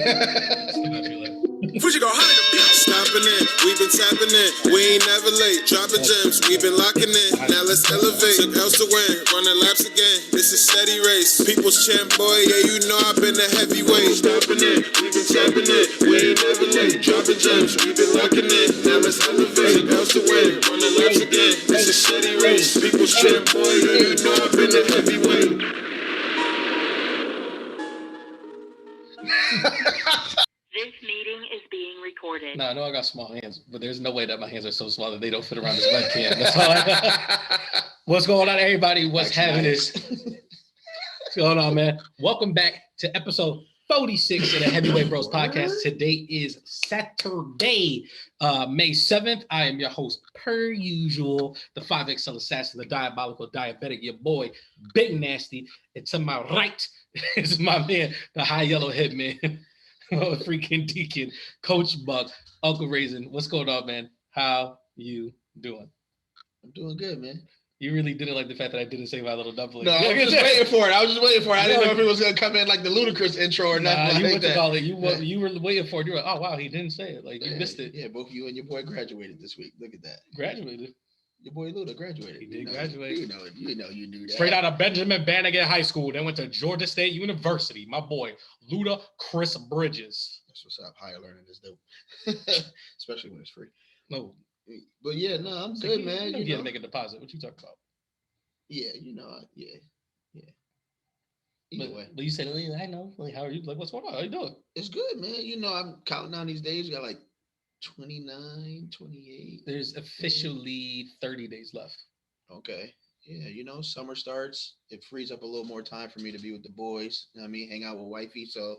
Fuji go hot in the beat. Stopping in, we've been tapping in. We ain't never late. Dropping gems, we've been locking in. Now let's elevate. Took L's to win, running laps again. This is steady race. People's champ, boy, yeah, you know I've been a heavyweight. Stopping in, we've been tapping in. We ain't never late. Dropping gems, we've been locking in. Now let's elevate. Took L's to win, running laps again. This is steady race. People's champ, boy, yeah, you know I've been a heavyweight. This meeting is being recorded. No, I know I got small hands, but there's no way that my hands are so small that they don't fit around this webcam. That's all I got. What's going on, everybody? What's happening? What's going on, man? Welcome back to episode 46 of the Heavyweight Bros podcast. Today is Saturday, May 7th. I am your host, per usual, the 5XL assassin, the diabolical diabetic, your boy, Big Nasty. And to my right is my man, the high yellow head man. Oh, freaking Deacon, Coach Buck, Uncle Raisin. What's going on, man? How you doing? I'm doing good, man. You really didn't like the fact that I didn't say my little dumpling. No, I was just waiting for it. I didn't know if it was going to come in like the ludicrous intro or nothing like that. You were waiting for it. You were like, oh, wow, he didn't say it. Like, you missed it. Yeah, both you and your boy graduated this week. Look at that. Graduated? Your boy Luda graduated. He did graduate. You knew that. Straight out of Benjamin Bannegan High School. Then went to Georgia State University. My boy, Luda Chris Bridges. That's what's up. Higher learning is dope. Especially when it's free. No. But yeah, no, I'm good, man. You got to make a deposit. What you talking about? Yeah, yeah. Either way. But you said, I know. Like, how are you? Like, what's going on? How you doing? It's good, man. I'm counting down these days. You got like 29, 28. There's officially 30 days left. Okay. Yeah, summer starts. It frees up a little more time for me to be with the boys. You know what I mean? Hang out with wifey. So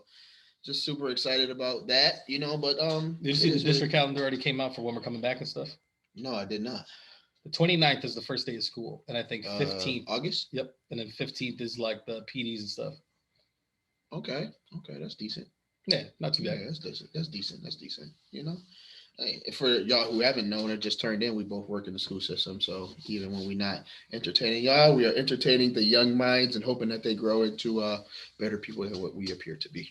just super excited about that, but Did you see the district calendar already came out for when we're coming back and stuff? No, I did not. The 29th is the first day of school, and I think 15th. August? Yep. And then 15th is like the PDs and stuff. Okay, that's decent. Yeah, not too bad. Yeah, that's decent. Hey, for y'all who haven't known or just turned in, we both work in the school system. So even when we're not entertaining y'all, we are entertaining the young minds and hoping that they grow into better people than what we appear to be.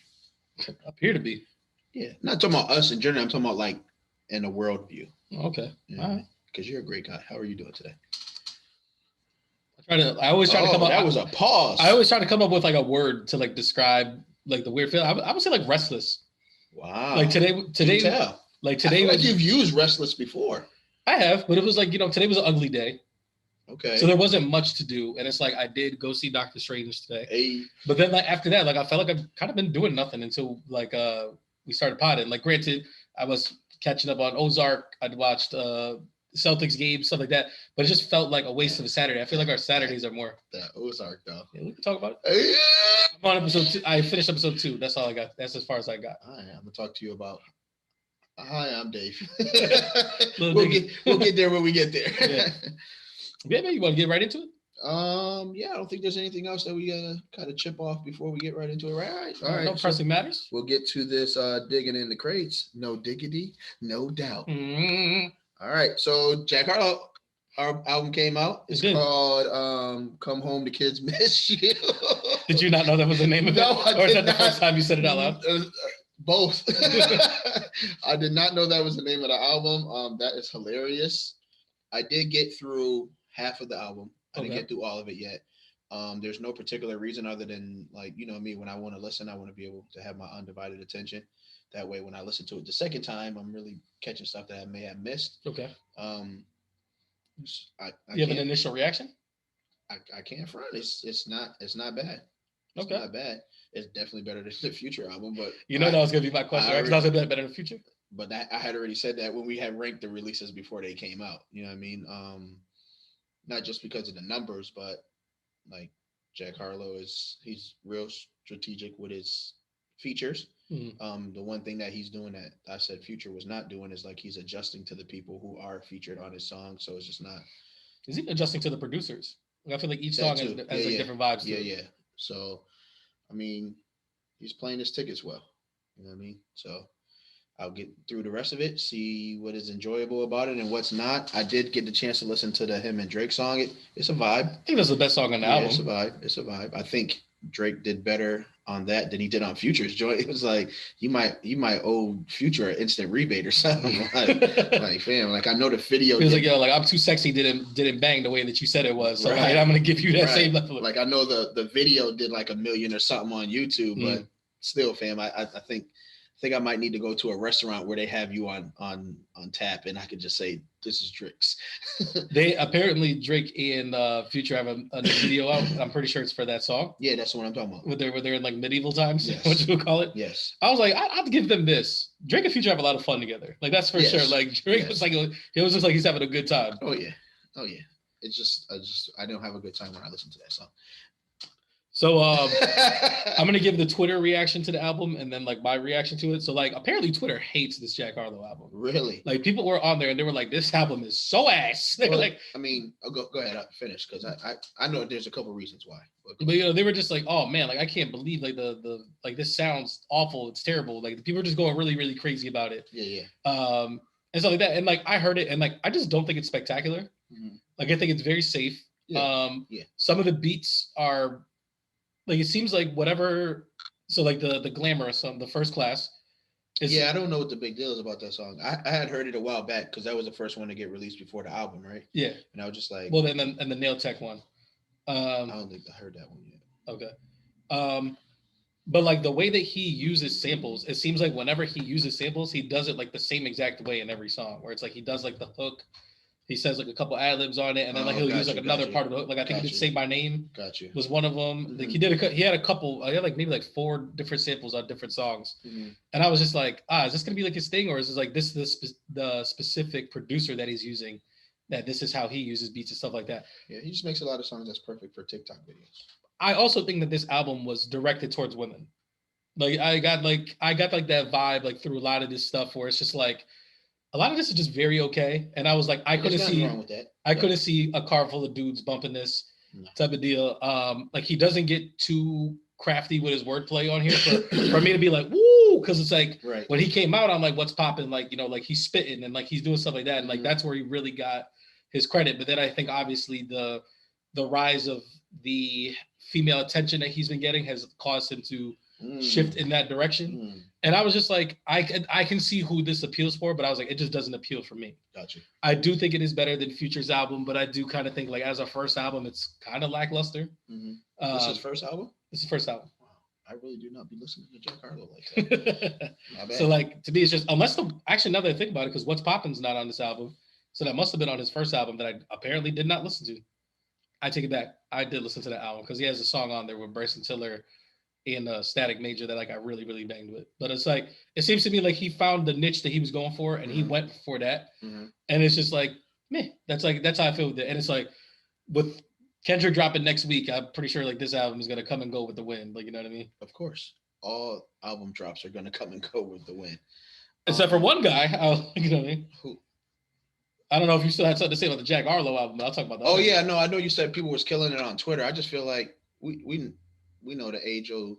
Appear to be? Yeah. Not talking about us in general. I'm talking about like in a world view. Okay. All right. Because you're a great guy. How are you doing today? I always try to come up. That was a pause. I always try to come up with like a word to like describe like the weird feeling. I would say like restless. Wow. Like today. Like today, I feel like you've used restless before. I have, but it was like today was an ugly day. Okay. So there wasn't much to do, and it's like I did go see Dr. Strange today. Hey. But then like after that, like I felt like I've kind of been doing nothing until like we started potting. Like granted, I was catching up on Ozark. I'd watched Celtics games, stuff like that, but it just felt like a waste of a Saturday. I feel like our Saturdays are more. That Ozark though. Yeah, we can talk about it. Yeah. I'm on episode 2. I finished episode 2. That's all I got. That's as far as I got. All right, I'm gonna talk to you about. Hi, I'm Dave. we'll get there when we get there. Yeah, you want to get right into it? Yeah, I don't think there's anything else that we gotta kind of chip off before we get right into it. Right. All right. No pressing matters. We'll get to this digging in the crates. No diggity, no doubt. Mm-hmm. All right. So Jack Harlow, our album came out. It's called Come Home, the Kids Miss You. Did you not know that was the name of it? No, or is that the first time you said it out loud? Both. I did not know that was the name of the album. That is hilarious. I did get through half of the album. I didn't get through all of it yet. There's no particular reason other than like, me, when I want to listen, I want to be able to have my undivided attention. That way, when I listen to it the second time, I'm really catching stuff that I may have missed. Okay. You have an initial reaction? I can't front. It's not bad. It's not bad. It's definitely better than the Future album, but that was gonna be my question. Right? Because I was gonna be better than the Future. But I had already said that when we had ranked the releases before they came out. You know what I mean? Not just because of the numbers, but like Jack Harlow he's real strategic with his features. Mm-hmm. The one thing that he's doing that I said Future was not doing is like he's adjusting to the people who are featured on his song. So it's just not. Is he adjusting to the producers? Like, I feel like each song has different vibes. Yeah. So, I mean, he's playing his tickets well. You know what I mean? So I'll get through the rest of it, see what is enjoyable about it and what's not. I did get the chance to listen to the him and Drake song. It's a vibe. I think that's the best song on the album. It's a vibe. I think Drake did better on that than he did on Future's joint. It was like you might owe Future an instant rebate or something. like fam, like I know the video. He was like, yo, like I'm too sexy, didn't bang the way that you said it was. So right. like, I'm gonna give you that same level. Like I know the video did like 1 million or something on YouTube, but still, fam, I think I might need to go to a restaurant where they have you on tap, and I could just say, "This is Drake's." They apparently Drake and Future have a new video out. I'm pretty sure it's for that song. Yeah, that's what I'm talking about. Where they're in like medieval times, yes. what you would call it. Yes. I was like, I'd give them this. Drake and Future have a lot of fun together. Like that's for sure. Like Drake was like, he was just like he's having a good time. Oh yeah. It's just I don't have a good time when I listen to that song. So I'm gonna give the Twitter reaction to the album and then like my reaction to it. So like apparently Twitter hates this Jack Harlow album. Really? Like people were on there and they were like, this album is so ass. They were like, I mean, I'll go ahead, I'll finish because I know there's a couple reasons why. But you know, they were just like, oh man, like I can't believe like the like this sounds awful. It's terrible. Like people are just going really, really crazy about it. Yeah. And stuff like that. And like I heard it and like I just don't think it's spectacular. Mm-hmm. Like I think it's very safe. Yeah. Some of the beats are like it seems like whatever. So like the glamorous song, the First Class. I don't know what the big deal is about that song. I had heard it a while back because that was the first one to get released before the album, right? Yeah. And I was just like, well, then and the Nail Tech one. I don't think I heard that one yet. Okay. But like the way that he uses samples, it seems like whenever he uses samples, he does it like the same exact way in every song. Where it's like he does like the hook. He says like a couple ad-libs on it, and then like he'll use like another part of the hook. Like I think he did "Say My Name." Was one of them. Mm-hmm. Like he had a couple. He had like maybe like 4 different samples on different songs, and I was just like, is this gonna be like his thing, or is this like the specific producer that he's using? That this is how he uses beats and stuff like that. Yeah, he just makes a lot of songs that's perfect for TikTok videos. I also think that this album was directed towards women. Like I got like that vibe like through a lot of this stuff where it's just like. A lot of this is just very okay, and I was like, I couldn't see a car full of dudes bumping this type of deal. Like he doesn't get too crafty with his wordplay on here for me to be like, woo, because it's like when he came out, I'm like, what's popping? Like like he's spitting and like he's doing stuff like that, and like that's where he really got his credit. But then I think obviously the rise of the female attention that he's been getting has caused him to shift in that direction. And I was just like, I can see who this appeals for, but I was like, it just doesn't appeal for me. Gotcha. I do think it is better than Future's album, but I do kind of think like as a first album, it's kind of lackluster. This is his first album? This is his first album. Wow. I really do not be listening to Jack Harlow like that. So like to me, it's just actually now that I think about it, because What's Poppin's not on this album, so that must have been on his first album that I apparently did not listen to. I take it back. I did listen to that album because he has a song on there with Bryson Tiller and Static Major that like I really, really banged with. But it's like it seems to me like he found the niche that he was going for and he went for that. And it's just like, meh. That's how I feel with it. And it's like with Kendrick dropping next week, I'm pretty sure like this album is gonna come and go with the wind. Like you know what I mean? Of course. All album drops are gonna come and go with the wind. Except for one guy, you know what I mean? Who? I don't know if you still had something to say about the Jack Harlow album, but I'll talk about that. Oh yeah, no, I know you said people was killing it on Twitter. I just feel like we know the age-old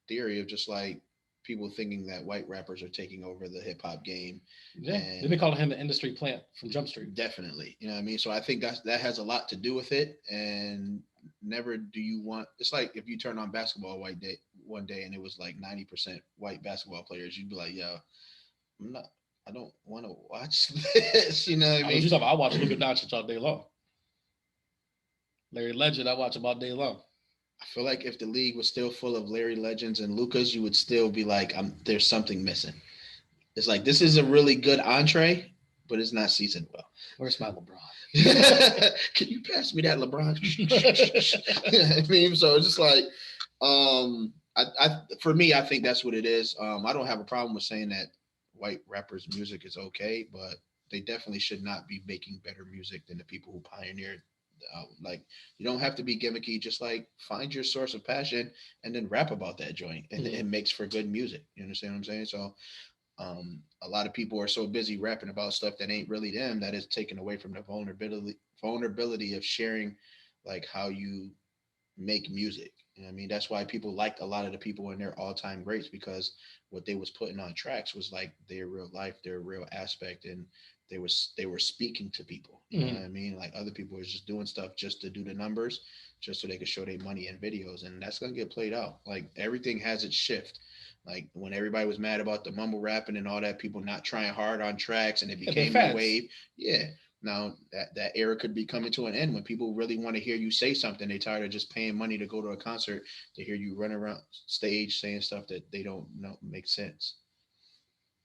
theory of just like people thinking that white rappers are taking over the hip-hop game. Yeah, they've been calling him the industry plant from Jump Street. Definitely. You know what I mean? So I think that has a lot to do with it. And never do you want, it's like if you turn on basketball one day and it was like 90% white basketball players, you'd be like, yo, I don't want to watch this. You know what I mean? I watch Luka Doncic all day long. Larry Legend, I watch him all day long. I feel like if the league was still full of Larry Legends and Lukas, you would still be like, there's something missing. It's like, this is a really good entree, but it's not seasoned well. Where's my LeBron? Can you pass me that LeBron? You know what I mean? So it's just like, for me, I think that's what it is. I don't have a problem with saying that white rappers' music is okay, but they definitely should not be making better music than the people who pioneered. Like you don't have to be gimmicky, just like find your source of passion and then rap about that joint, and it makes for good music. You understand what I'm saying? So a lot of people are so busy rapping about stuff that ain't really them that is taken away from the vulnerability of sharing like how you make music. You know what I mean? That's why people liked a lot of the people in their all-time greats, because what they was putting on tracks was like their real life, their real aspect, and they were speaking to people. You know what I mean? Like other people were just doing stuff just to do the numbers, just so they could show their money in videos, and that's gonna get played out. Like everything has its shift. Like when everybody was mad about the mumble rapping and all that, people not trying hard on tracks, and it became the wave. Yeah. Now that era could be coming to an end when people really want to hear you say something. They tired of just paying money to go to a concert to hear you run around stage saying stuff that they don't know make sense.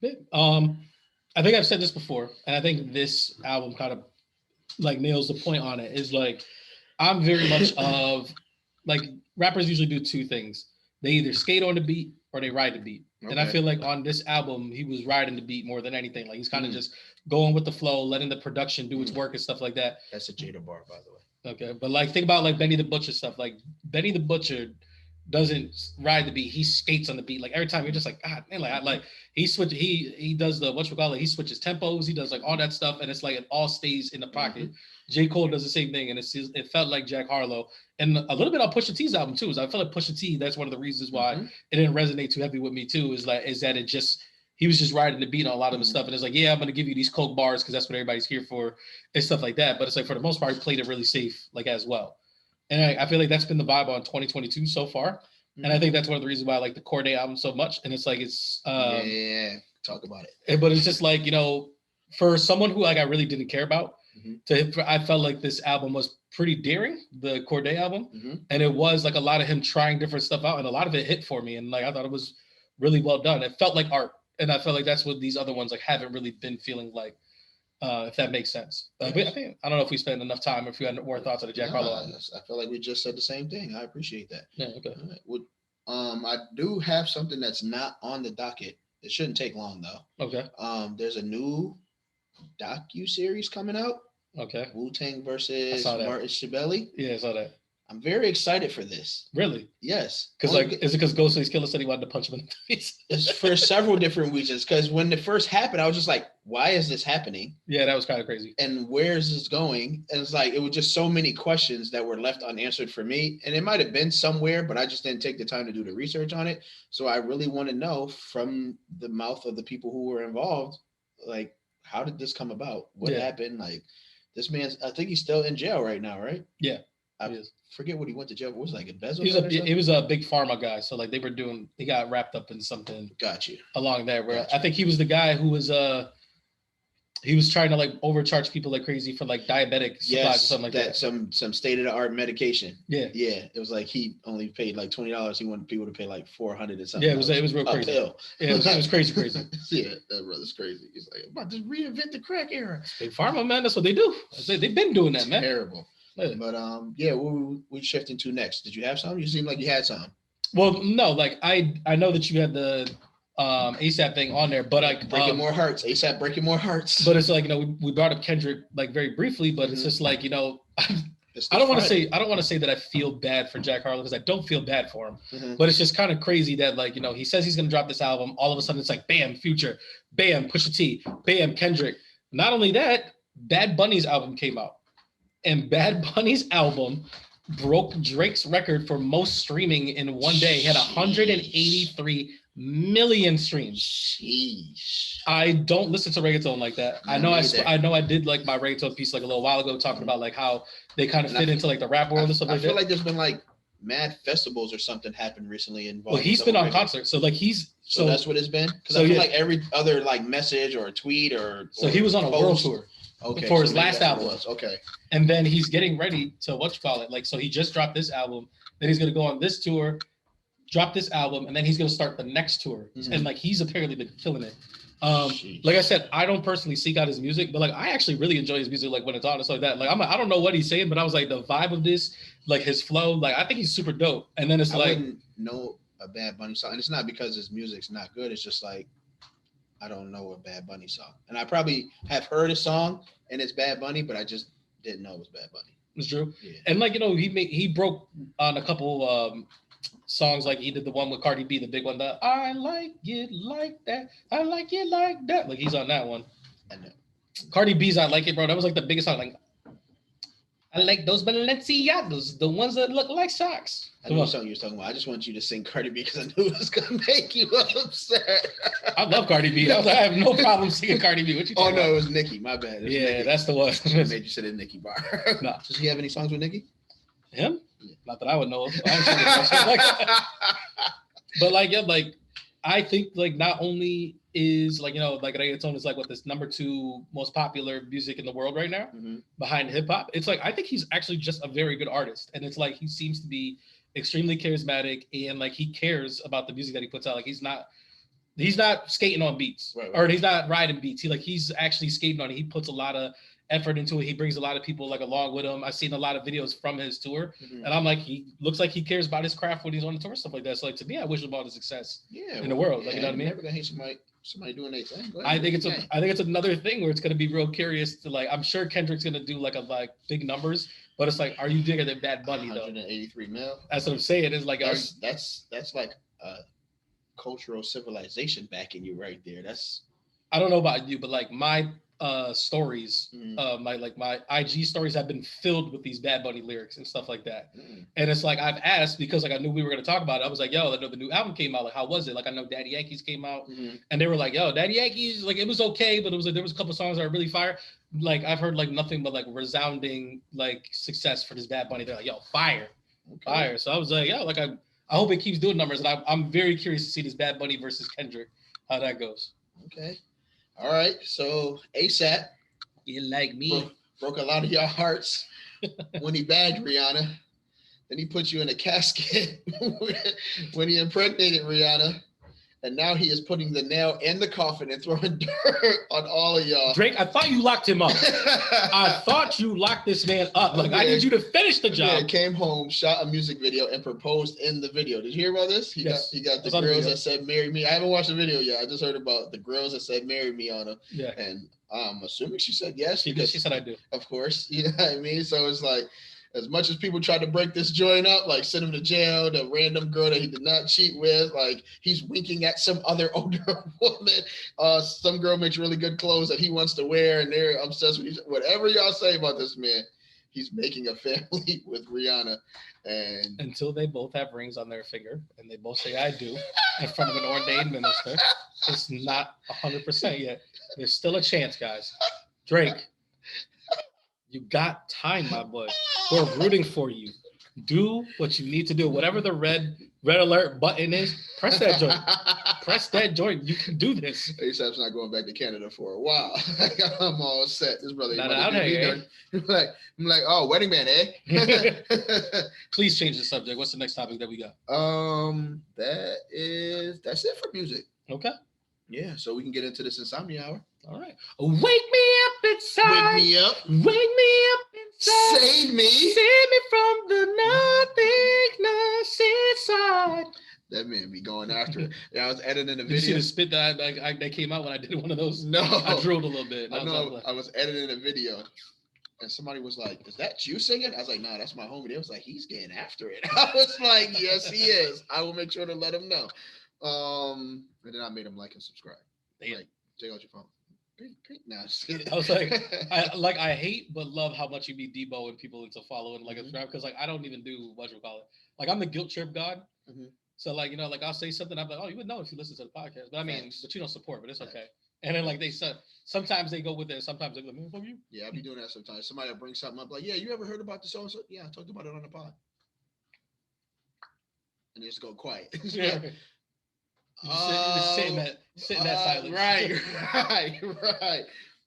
I think I've said this before, and I think this album kind of like nails the point on it. Is like I'm very much of like rappers usually do two things. They either skate on the beat or they ride the beat. Okay. And I feel like on this album, he was riding the beat more than anything. Like he's kind of just going with the flow, letting the production do its work and stuff like that. That's a Jada bar, by the way. Okay. But like think about like Benny the Butcher stuff. Like Benny the Butcher doesn't ride the beat. He skates on the beat. Like every time you're just like, God, man, like he does the he switches tempos, he does like all that stuff, and it's like it all stays in the pocket. J. Cole does the same thing, and it felt like Jack Harlow. And a little bit on Pusha T's album too. So I feel like Pusha T, that's one of the reasons why it didn't resonate too heavy with me too, is that he was just riding the beat on a lot of the stuff. And it's like, yeah, I'm gonna give you these coke bars because that's what everybody's here for and stuff like that. But it's like for the most part, he played it really safe, like as well. And I feel like that's been the vibe on 2022 so far. And I think that's one of the reasons why I like the Cordae album so much. And it's like talk about it. But it's just like, you know, for someone who like I really didn't care about, I felt like this album was pretty daring, the Cordae album. And it was like a lot of him trying different stuff out, and a lot of it hit for me. And like I thought it was really well done. It felt like art. And I felt like that's what these other ones like haven't really been feeling like. If that makes sense. I don't know if we spent enough time or if you had more thoughts on the Jack Harlow album. I feel like we just said the same thing. I appreciate that. Yeah, okay. I do have something that's not on the docket. It shouldn't take long though. Okay. There's a new docu-series coming out. Okay. Wu-Tang versus Martin Shkreli. Yeah, I saw that. I'm very excited for this. Really? Yes. Because is it because Ghostface Killah said he wanted to punch him in the face? It's for several different reasons. Because when it first happened, I was just like, why is this happening? Yeah, that was kind of crazy. And where is this going? And it's like, it was just so many questions that were left unanswered for me. And it might have been somewhere, but I just didn't take the time to do the research on it. So I really want to know from the mouth of the people who were involved, like, how did this come about? What happened? Like, this man's, I think he's still in jail right now, right? Yeah. I forget what he went to jail for. Was it like embezzlement? He was a big pharma guy. So like he got wrapped up in something. Got you. Along there where I think he was the guy who was he was trying to like overcharge people like crazy for like diabetic supplies or something like that. Some state of the art medication. Yeah. Yeah. It was like he only paid like $20. He wanted people to pay like $400 or something. Yeah, it was real crazy. Yeah, it was crazy. Yeah, that brother's crazy. He's like, I'm about to reinvent the crack era. Big pharma, man. That's what they do. They've been doing that, man. Terrible. Yeah. But what we shifting to next? Did you have some? You seem like you had some. Well, no, like I know that you had the ASAP thing on there, but like breaking more hearts. ASAP breaking more hearts. But it's like, you know, we brought up Kendrick like very briefly, but it's just like, you know, I don't want to say that I feel bad for Jack Harlow because I don't feel bad for him. But it's just kind of crazy that like, you know, he says he's gonna drop this album, all of a sudden it's like bam, Future, bam, Pusha T, bam, Kendrick. Not only that, Bad Bunny's album came out. And Bad Bunny's album broke Drake's record for most streaming in one day. He had 183 million streams. Sheesh. I don't listen to reggaeton like that. I know I did like my reggaeton piece like a little while ago talking about like how they kind of fit into like the rap world and stuff like that. I feel like there's been like mad festivals or something happened recently involved. Well, he's been on concerts. So like so that's what it's been? Because I feel like every other like message or tweet or he was on a world tour. Okay, for his last album. Okay. And then he's getting ready to like, so he just dropped this album. Then he's going to go on this tour, drop this album, and then he's going to start the next tour. And like, he's apparently been killing it. Like I said, I don't personally seek out his music, but like, I actually really enjoy his music. Like when it's on and stuff like that, like, I don't know what he's saying, but I was like, the vibe of this, like his flow, like, I think he's super dope. And then it's I like, wouldn't know a Bad Bunny song. And it's not because his music's not good. It's just like, I don't know a Bad Bunny song. And I probably have heard a song and it's Bad Bunny, but I just didn't know it was Bad Bunny. It's true. Yeah. And like, you know, he broke on a couple songs, like he did the one with Cardi B, the big one, that I like it like that. I like it like that. Like he's on that one. I know. Cardi B's I Like It, bro. That was like the biggest song. Like I like those Balenciagos, the ones that look like socks. I know what song you're talking about. I just want you to sing Cardi B because I knew it was gonna make you upset. I love Cardi B. I have no problem singing Cardi B. What you talking about? It was Nicki. My bad. Yeah, Nicki. that's the one. I made you say the Nicki bar. No. Does he have any songs with Nicki? Him? Yeah. Not that I would know of. I don't like that. But like, yeah, like I think like not only is like, you know, like reggaeton is like what this number 2 most popular music in the world right now behind hip hop. It's like I think he's actually just a very good artist, and it's like he seems to be extremely charismatic and like he cares about the music that he puts out. Like he's not skating on beats, right. Or he's not riding beats. He's actually skating on it. He puts a lot of effort into it. He brings a lot of people like along with him. I've seen a lot of videos from his tour, and I'm like, he looks like he cares about his craft when he's on the tour, stuff like that. So like to me, I wish him all the success in the world. Like, you know what I mean? Never gonna hate somebody doing their thing. I think it's another thing where it's gonna be real curious to like. I'm sure Kendrick's gonna do like big numbers, but it's like, are you bigger than Bad Bunny though? 183 mil. That's what I'm saying. It's like that's like a cultural civilization backing you right there. I don't know about you, but like my stories, my IG stories have been filled with these Bad Bunny lyrics and stuff like that. And it's like I've asked because like I knew we were gonna talk about it. I was like, yo, I know the new album came out. Like, how was it? Like I know Daddy Yankees came out, and they were like, yo, Daddy Yankees, like it was okay, but there was a couple songs that were really fire. Like I've heard like nothing but like resounding like success for this Bad Bunny. They're like, yo, fire. So I was like, yeah, like I hope it keeps doing numbers, and I'm very curious to see this Bad Bunny versus Kendrick, how that goes. Okay. All right, so ASAP, you like me, broke a lot of your hearts when he bagged Rihanna. Then he put you in a casket when he impregnated Rihanna. And now he is putting the nail in the coffin and throwing dirt on all of y'all. Drake, I thought you locked him up. I thought you locked this man up. Like, I need you to finish the job. Yeah, came home, shot a music video, and proposed in the video. Did you hear about this? He got the girls that said "marry me." I haven't watched the video yet. I just heard about the girls that said "marry me" on him. Yeah. And I'm assuming she said yes. She said I do. Of course. You know what I mean? So it's like, as much as people tried to break this joint up, like send him to jail, the random girl that he did not cheat with, like he's winking at some other older woman. Some girl makes really good clothes that he wants to wear, and they're obsessed with each. Whatever y'all say about this man, he's making a family with Rihanna. And until they both have rings on their finger and they both say "I do" in front of an ordained minister, it's not 100% yet. There's still a chance, guys. Drake, you got time, my boy. We're rooting for you. Do what you need to do. Whatever the red alert button is, press that joint. Press that joint. You can do this. ASAP's not going back to Canada for a while. I'm all set. This brother. I'm like, oh, wedding man, eh? Please change the subject. What's the next topic that we got? That's it for music. Okay. Yeah, so we can get into this Insomnia hour. All right. Wake me up inside. Wake me up. Wake me up inside. Save me. Save me from the nothingness inside. That man be going after it. Yeah, I was editing a video. You see the spit that came out when I did one of those? No. I drooled a little bit. I was editing a video. And somebody was like, "Is that you singing?" I was like, "No, that's my homie." They was like, "He's getting after it." I was like, "Yes, he is. I will make sure to let him know." And then I made him like and subscribe. Damn. Like, check out your phone. Nah, I was like, I hate but love how much you be Debo and people into following like subscribe, because like I don't even do what you call it. Like I'm the guilt trip god. So like, you know, like I'll say something, I'm like, oh, you would know if you listen to the podcast. But I mean, but you don't support, but it's okay. And then like they said, sometimes they go with it, sometimes they go, man, fuck you. Yeah, I be doing that sometimes. Somebody will bring something up like, yeah, you ever heard about the so-and-so? Yeah, I talked about it on the pod. And they just go quiet. Yeah. You just sit in that silence. Right.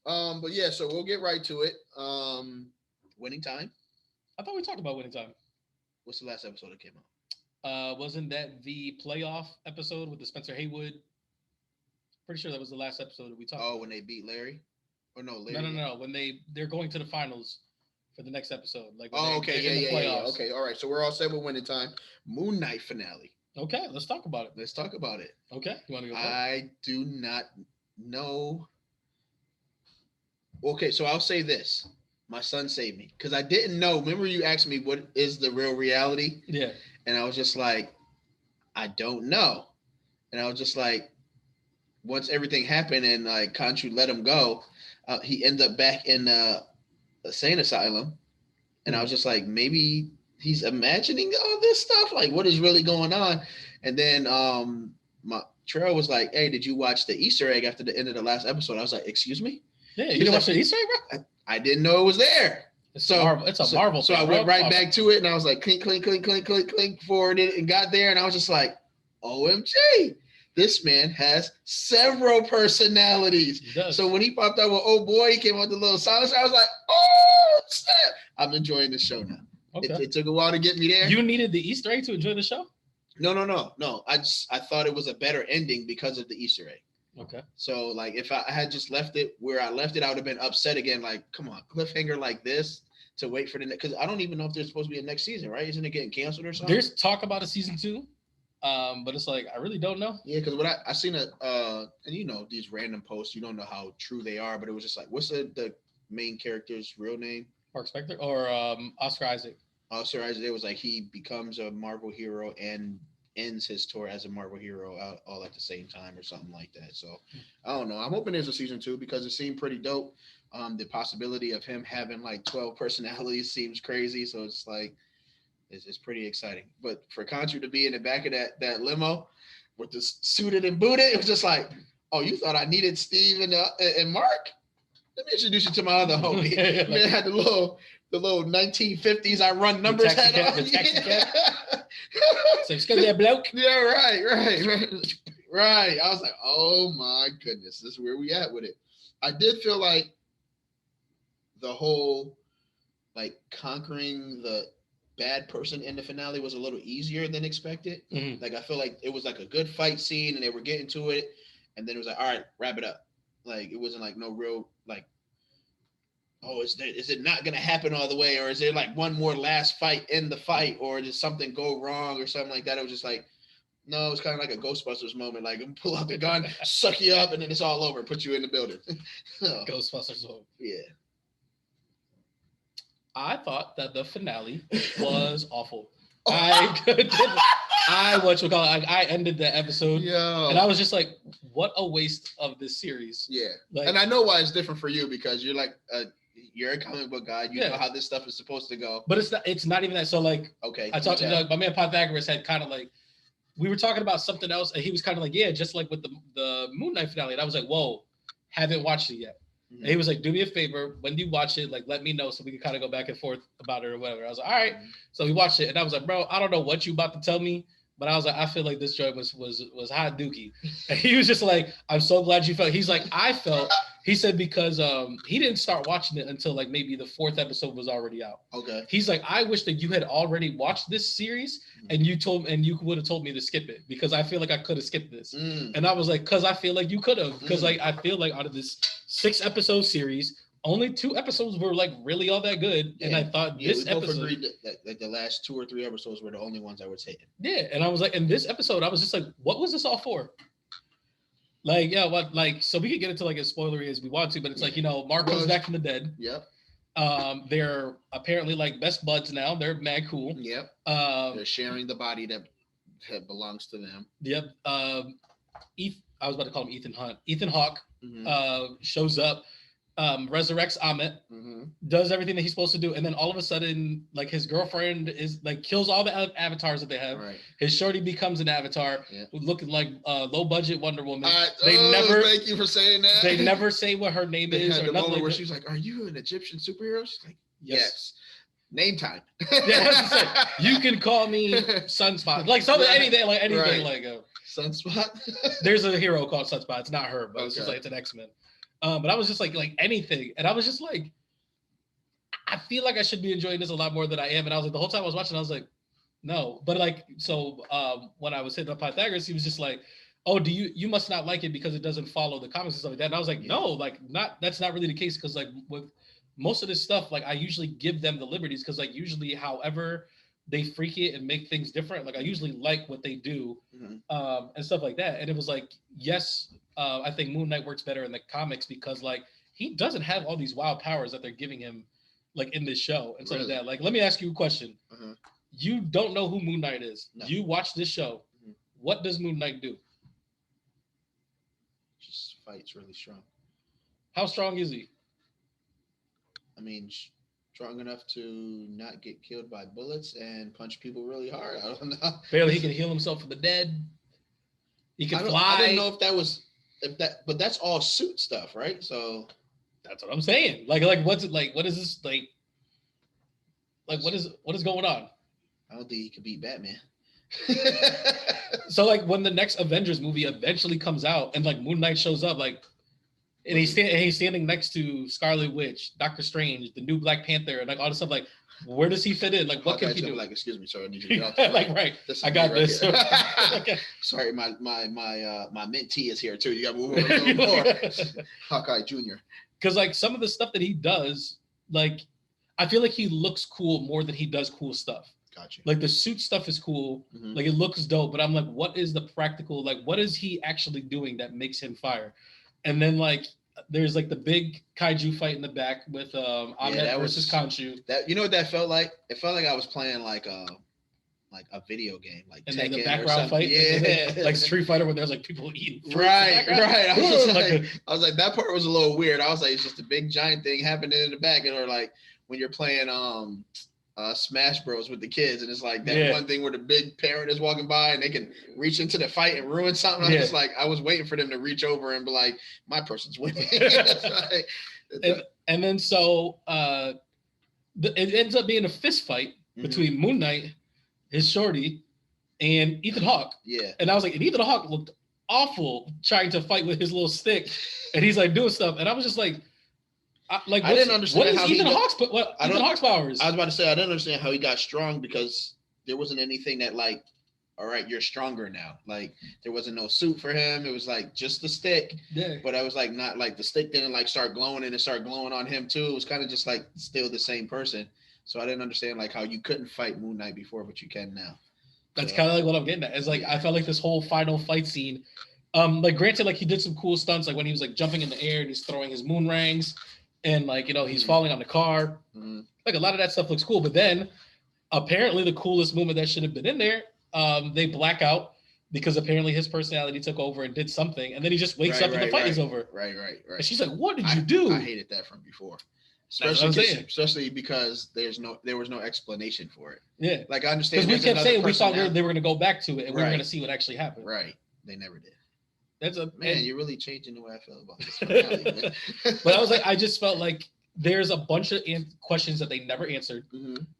But yeah, so we'll get right to it. Winning Time. I thought we talked about Winning Time. What's the last episode that came out? Wasn't that the playoff episode with the Spencer Haywood? Pretty sure that was the last episode that we talked. Oh, when they beat Larry? Or no, Larry? No. When they're going to the finals for the next episode. Like okay, yeah. Okay, all right. So we're all set with Winning Time. Moonknight finale. Okay, let's talk about it. Okay. You want to go first? I do not know. Okay, so I'll say this. My son saved me. Because I didn't know. Remember you asked me what is the real reality? Yeah. And I was just like, I don't know. And I was just like, once everything happened and like Conchu let him go, he ended up back in a sane asylum. And I was just like, maybe he's imagining all this stuff. Like, what is really going on? And then my Trail was like, hey, did you watch the Easter egg after the end of the last episode? I was like, excuse me? Yeah, you didn't watch the Easter egg, bro? I didn't know it was there. It's a Marvel So thing, I went right back to it, and I was like, clink, clink, clink, clink, clink, clink, forwarded, and got there, and I was just like, OMG, this man has several personalities. So when he popped out with oh boy, he came out with the little silence. I was like, oh snap! I'm enjoying the show now. Okay. It took a while to get me there. You needed the Easter egg to enjoy the show? No. I thought it was a better ending because of the Easter egg. Okay. So like if I had just left it where I left it, I would have been upset again. Like, come on, cliffhanger like this to wait for the next, because I don't even know if there's supposed to be a next season, right? Isn't it getting canceled or something? There's talk about a season 2. But it's like I really don't know. Yeah, because what I seen and you know, these random posts, you don't know how true they are, but it was just like, what's the main character's real name? Mark Spector or Oscar Isaac? Oscar Isaac. It was like he becomes a Marvel hero and ends his tour as a Marvel hero all at the same time or something like that. So I don't know. I'm hoping there's a season 2 because it seemed pretty dope. The possibility of him having like 12 personalities seems crazy. So it's like, it's pretty exciting. But for Contra to be in the back of that limo with the suited and booted, it was just like, oh, you thought I needed Steve and Mark? Let me introduce you to my other homie. I mean, I had the little 1950s I run numbers hat on. The taxi cab. So it's gonna be a bloke. Yeah, right. I was like, oh my goodness, this is where we at with it. I did feel like the whole like conquering the bad person in the finale was a little easier than expected. Mm-hmm. Like I feel like it was like a good fight scene and they were getting to it, and then it was like, all right, wrap it up. Like it wasn't like no real like, oh, is it not gonna happen all the way, or is there like one more last fight in the fight, or did something go wrong or something like that? It was just like, no, it was kind of like a Ghostbusters moment, like pull out the gun, suck you up, and then it's all over, put you in the building. So, Ghostbusters moment. Yeah. I thought that the finale was awful. I ended the episode and I was just like, what a waste of this series. Yeah. Like, and I know why it's different for you, because you're like you're a comic book guy. You know how this stuff is supposed to go. But it's not even that. So like, okay, I talked to my man Pythagoras had kind of like, we were talking about something else and he was kind of like, yeah, just like with the Moonknight finale. And I was like, whoa, haven't watched it yet. And he was like, do me a favor, when you watch it, like, let me know so we can kind of go back and forth about it or whatever. I was like, all right. So we watched it, and I was like, bro, I don't know what you about to tell me, but I was like, I feel like this joint was hot dookie. And he was just like, I'm so glad you felt. He's like, he said because he didn't start watching it until like maybe the 4th episode was already out. Okay. He's like, I wish that you had already watched this series and you would have told me to skip it, because I feel like I could have skipped this. And I was like, because I feel like you could have, because like I feel like out of this 6-episode series, only 2 episodes were like really all that good. Yeah. And I thought this episode, agreed that like the last 2 or 3 episodes were the only ones I was hating. Yeah, and I was like, in this episode, I was just like, what was this all for? Like, yeah, what, like, so we could get into like as spoilery as we want to, but it's like, you know, Mark comes back from the dead. Yep. They're apparently like best buds now. They're mad cool. Yep. They're sharing the body that belongs to them. Yep. I was about to call him Ethan Hunt. Ethan Hawke shows up, resurrects Amit, does everything that he's supposed to do, and then all of a sudden, like his girlfriend is like kills all the avatars that they have. Right. His shorty becomes an avatar, looking like low budget Wonder Woman. Thank you for saying that. They never say what her name is. Had or the nothing moment where like she's like, "Are you an Egyptian superhero?" She's like, "Yes." Name time. Yeah, you can call me Sunspot. Like something, anything, like Sunspot. There's a hero called Sunspot. It's not her, but it's just like it's an X-Men. But I was just like anything, and I was just like, I feel like I should be enjoying this a lot more than I am. And I was like, the whole time I was watching, I was like, no. But like, so when I was hitting up Pythagoras, he was just like, oh, you must not like it because it doesn't follow the comics and stuff like that. And I was like, no, like that's not really the case, because like with most of this stuff, like I usually give them the liberties, because like usually however they freak it and make things different, like I usually like what they do and stuff like that. And it was like, yes, I think Moon Knight works better in the comics because like he doesn't have all these wild powers that they're giving him like in this show and stuff like that. Like, let me ask you a question. You don't know who Moon Knight is. No. You watch this show. What does Moon Knight do? Just fights really strong. How strong is he? I mean, strong enough to not get killed by bullets and punch people really hard. I don't know. Barely he can heal himself from the dead. He can fly. I didn't know but that's all suit stuff, right? So that's what I'm saying. Like what's it like? What is this like? Like what is going on? I don't think he could beat Batman. So like when the next Avengers movie eventually comes out and like Moon Knight shows up, like and he's standing next to Scarlet Witch, Doctor Strange, the new Black Panther, and like all this stuff, like where does he fit in? Like what can he do? Like, excuse me, sir, I need you to get off the like right. I got this. Okay. Sorry, my mint tea is here too. You gotta move over a little more. Hawkeye Jr. Because like some of the stuff that he does, like I feel like he looks cool more than he does cool stuff. Gotcha. Like the suit stuff is cool. Mm-hmm. Like it looks dope, but I'm like, what is the practical? Like, what is he actually doing that makes him fire? And then like, there's like the big kaiju fight in the back with Ahmed versus Khonshu. That you know what that felt like? It felt like I was playing like a video game, like and Tekken then the background fight, like Street Fighter, where there's like people eating fruit. Right. I was like, that part was a little weird. I was like, it's just a big giant thing happening in the back, and or like when you're playing Smash Bros with the kids, and it's like that one thing where the big parent is walking by and they can reach into the fight and ruin something. I'm just like, I was waiting for them to reach over and be like, my person's winning. and then so it ends up being a fist fight between Moon Knight, his shorty, and Ethan Hawke. Yeah. And I was like, and Ethan Hawke looked awful trying to fight with his little stick, and he's like doing stuff, and I was just like. I didn't understand what is Ethan Hawke's powers. I was about to say I didn't understand how he got strong because there wasn't anything that like, all right, you're stronger now. Like there wasn't no suit for him. It was like just the stick. Yeah. But I was like not like the stick didn't like start glowing and it started glowing on him too. It was kind of just like still the same person. So I didn't understand like how you couldn't fight Moon Knight before, but you can now. That's kind of like what I'm getting at. It's like I felt like this whole final fight scene. Like granted, like he did some cool stunts, like when he was like jumping in the air and he's throwing his moon rings. And like, you know, he's falling on the car. Like a lot of that stuff looks cool. But then apparently the coolest movement that should have been in there, they black out because apparently his personality took over and did something. And then he just wakes up and the fight is over. Right. And she's like, what did you do? I hated that from before. Especially because there was no explanation for it. Yeah. Like I understand. Because we kept saying we thought they were going to go back to it and we were going to see what actually happened. Right. They never did. Man, you're really changing the way I feel about this finale, man. But I was like, I just felt like there's a bunch of questions that they never answered.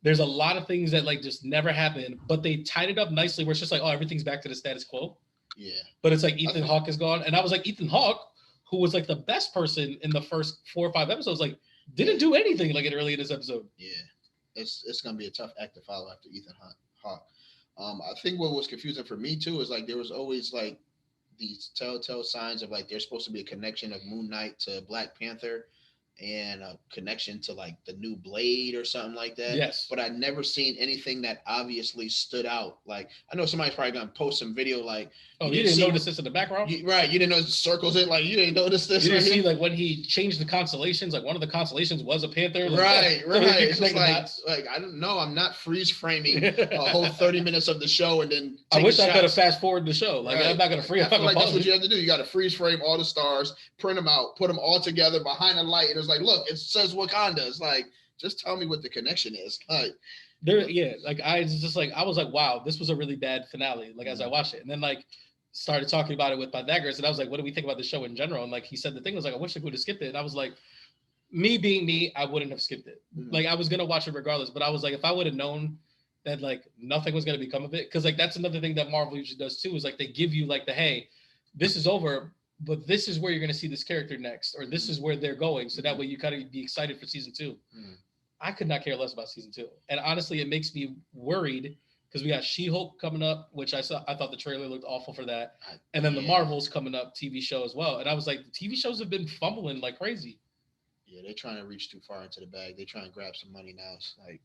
There's a lot of things that like just never happened, but they tied it up nicely where it's just like, oh, everything's back to the status quo. Yeah. But it's like Ethan Hawke is gone. And I was like, Ethan Hawke, who was like the best person in the first 4 or 5 episodes, like didn't do anything like it early in this episode. Yeah. It's going to be a tough act to follow after Ethan Hawke. I think what was confusing for me too is like there was always like these telltale signs of like there's supposed to be a connection of Moon Knight to Black Panther and a connection to like the new Blade or something like that. Yes. But I never seen anything that obviously stood out. Like I know somebody's probably gonna post some video like, oh, you didn't notice this in the background? Right. You didn't notice circles it like you didn't notice this. You didn't see like when he changed the constellations, like one of the constellations was a panther. Like, right. It's just like I don't know. I'm not freeze framing a whole 30 minutes of the show and then I wish I could have fast forwarded the show. Like I'm not gonna freeze. I feel like that's what you have to do. You got to freeze frame all the stars, print them out, put them all together behind a light, and it's like, look, it says Wakanda. It's like, just tell me what the connection is. Like I was like, wow, this was a really bad finale. Like as I watched it, and then like started talking about it with Pythagoras, and I was like, what do we think about the show in general? And like he said, the thing was like, I wish I could have skipped it. And I was like, me being me, I wouldn't have skipped it. Like I was gonna watch it regardless, but I was like, if I would have known that like nothing was gonna become of it, because like that's another thing that Marvel usually does too, is like they give you like the hey, this is over, but this is where you're gonna see this character next, or this is where they're going, so that way you kind of be excited for season 2. I could not care less about season 2, and honestly, it makes me worried because we got She-Hulk coming up, which I thought the trailer looked awful for that, and then the Marvels coming up TV show as well, and I was like, the TV shows have been fumbling like crazy. Yeah, they're trying to reach too far into the bag. They're trying to grab some money now. It's like,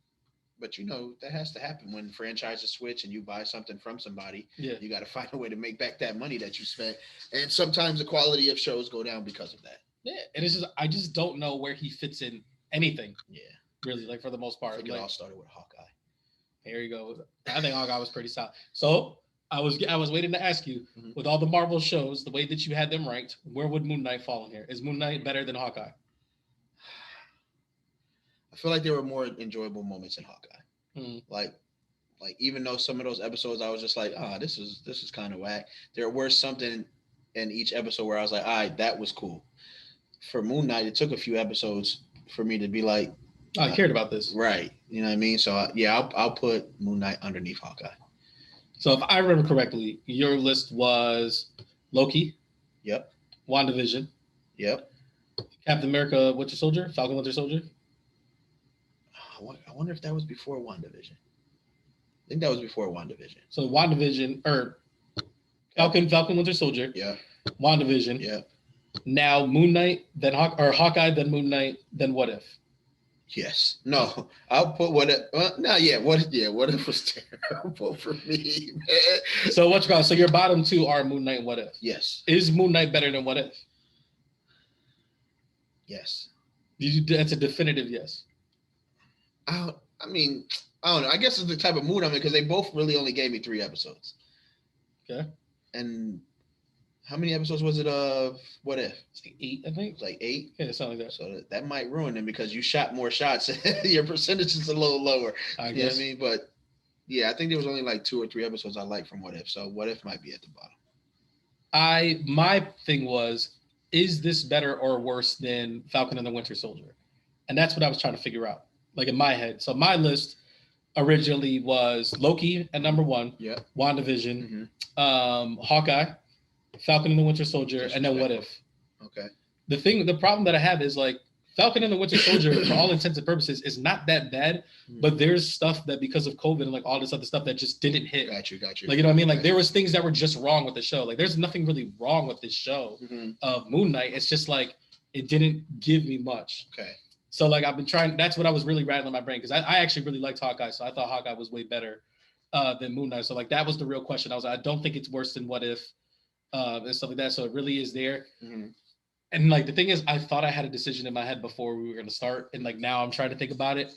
but you know that has to happen when franchises switch and you buy something from somebody. Yeah, you got to find a way to make back that money that you spent, and sometimes the quality of shows go down because of that. Yeah, and it's just I just don't know where he fits in anything. Yeah, really, like for the most part. I think it all started with Hawkeye. Here you go. I think Hawkeye was pretty solid. So I was waiting to ask you, with all the Marvel shows, the way that you had them ranked, where would Moon Knight fall in here? Is Moon Knight better than Hawkeye? I I feel like there were more enjoyable moments in Hawkeye. Like even though some of those episodes I was just like, this is kind of whack. There were something in each episode where I was like, all right, that was cool. For Moonknight, it took a few episodes for me to be like, I cared about this. Right. You know what I mean? So I'll put Moonknight underneath Hawkeye. So if I remember correctly, your list was Loki. Yep. WandaVision. Yep. Captain America, Winter Soldier, Falcon Winter Soldier. I wonder if that was before WandaVision. I think that was before WandaVision. So WandaVision or Falcon Winter Soldier. Yeah. WandaVision. Yeah. Now Moon Knight, then Hawkeye, then Moon Knight, then What If? Yes. No. I'll put What If. What If was terrible for me, man. So so your bottom two are Moon Knight and What If? Yes. Is Moon Knight better than What If? Yes. That's a definitive yes. I don't know. I guess it's the type of mood I'm in because they both really only gave me 3 episodes. Okay. And how many episodes was it of What If? It's like 8, I think. It's like 8? Yeah, something like that. So that might ruin them because you shot more shots. Your percentage is a little lower. I You guess. know what I mean? But yeah, I think there was only like 2 or 3 episodes I liked from What If. So What If might be at the bottom. My thing was, is this better or worse than Falcon and the Winter Soldier? And that's what I was trying to figure out, like in my head. So my list originally was Loki at number 1, yeah, WandaVision, Hawkeye, Falcon and the Winter Soldier, and then What If. Okay. The problem that I have is like Falcon and the Winter Soldier, for all intents and purposes, is not that bad, but there's stuff that because of COVID and like all this other stuff that just didn't hit. Got you. Like, you know what I mean? Like there was things that were just wrong with the show. Like there's nothing really wrong with this show of Moon Knight. It's just like it didn't give me much. Okay. So like I've been trying. That's what I was really rattling my brain because I actually really liked Hawkeye. So I thought Hawkeye was way better than Moon Knight. So like that was the real question. I don't think it's worse than What If and stuff like that. So it really is there. And like the thing is, I thought I had a decision in my head before we were going to start, and like now I'm trying to think about it.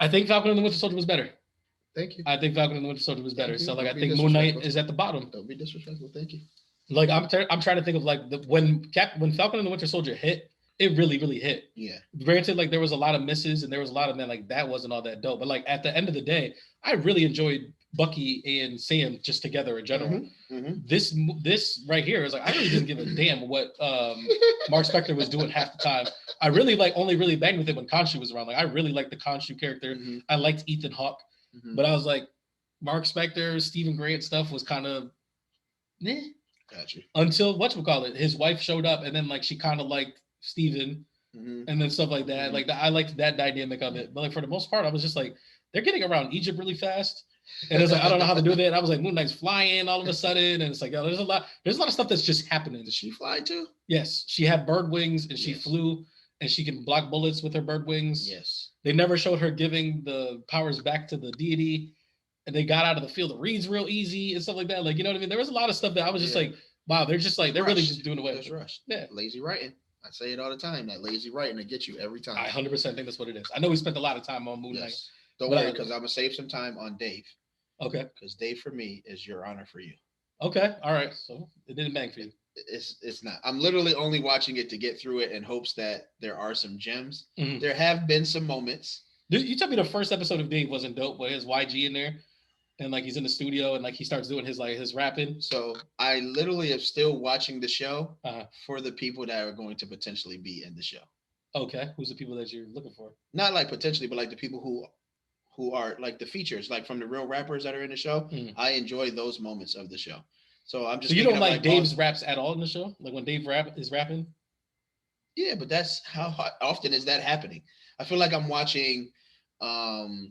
I think Falcon and the Winter Soldier was better. Thank you. I think Falcon and the Winter Soldier was better. So like I Don't think be Moon Knight disrespectful. is at the bottom. Don't be disrespectful. Thank you. Like I'm trying to think of like when Falcon and the Winter Soldier hit, it really hit. Yeah. Granted, like there was a lot of misses and there was a lot of like that wasn't all that dope. But like at the end of the day, I really enjoyed Bucky and Sam just together in general. This right here is like I really didn't give a damn what Mark Spector was doing half the time. I really only really banged with it when Khonshu was around. Like I really liked the Khonshu character. I liked Ethan Hawke, but I was like Mark Spector, Stephen Grant stuff was kind of Got you. until whatchamacallit, his wife showed up and then like she kind of liked Stephen and then stuff like that. Like I liked that dynamic of it. But like for the most part, I was just like, they're getting around Egypt really fast. And it's like, I don't know how to do that. And I was like, Moon Knight's flying all of a sudden. And it's like, there's a lot of stuff that's just happening. Did she fly too? Yes. She had bird wings and she flew and she can block bullets with her bird wings. Yes. They never showed her giving the powers back to the deity. And they got out of the field of reeds real easy and stuff like that. Like, you know what I mean? There was a lot of stuff that I was just like, wow, they're just like, they're really just doing away with it. Rushed. Yeah. Lazy writing. I say it all the time. That lazy writing to get you every time. I 100% think that's what it is. I know we spent a lot of time on Moon Knight. Yes. Don't worry, because I'm going to save some time on Dave. Okay. Because Dave for me is Your Honor for you. Okay. All right. So it didn't bang for you. It's not. I'm literally only watching it to get through it in hopes that there are some gems. There have been some moments. Dude, you tell me the first episode of Dave wasn't dope with his YG in there. And like he's in the studio and like he starts doing his rapping. So I literally am still watching the show for the people that are going to potentially be in the show. Okay. Who's the people that you're looking for? Not like potentially, but like the people who are like the features, like from the real rappers that are in the show. I enjoy those moments of the show. So I'm just. So you don't like Dave's raps at all in the show? Like when Dave is rapping? Yeah, but that's how often is that happening? I feel like I'm watching All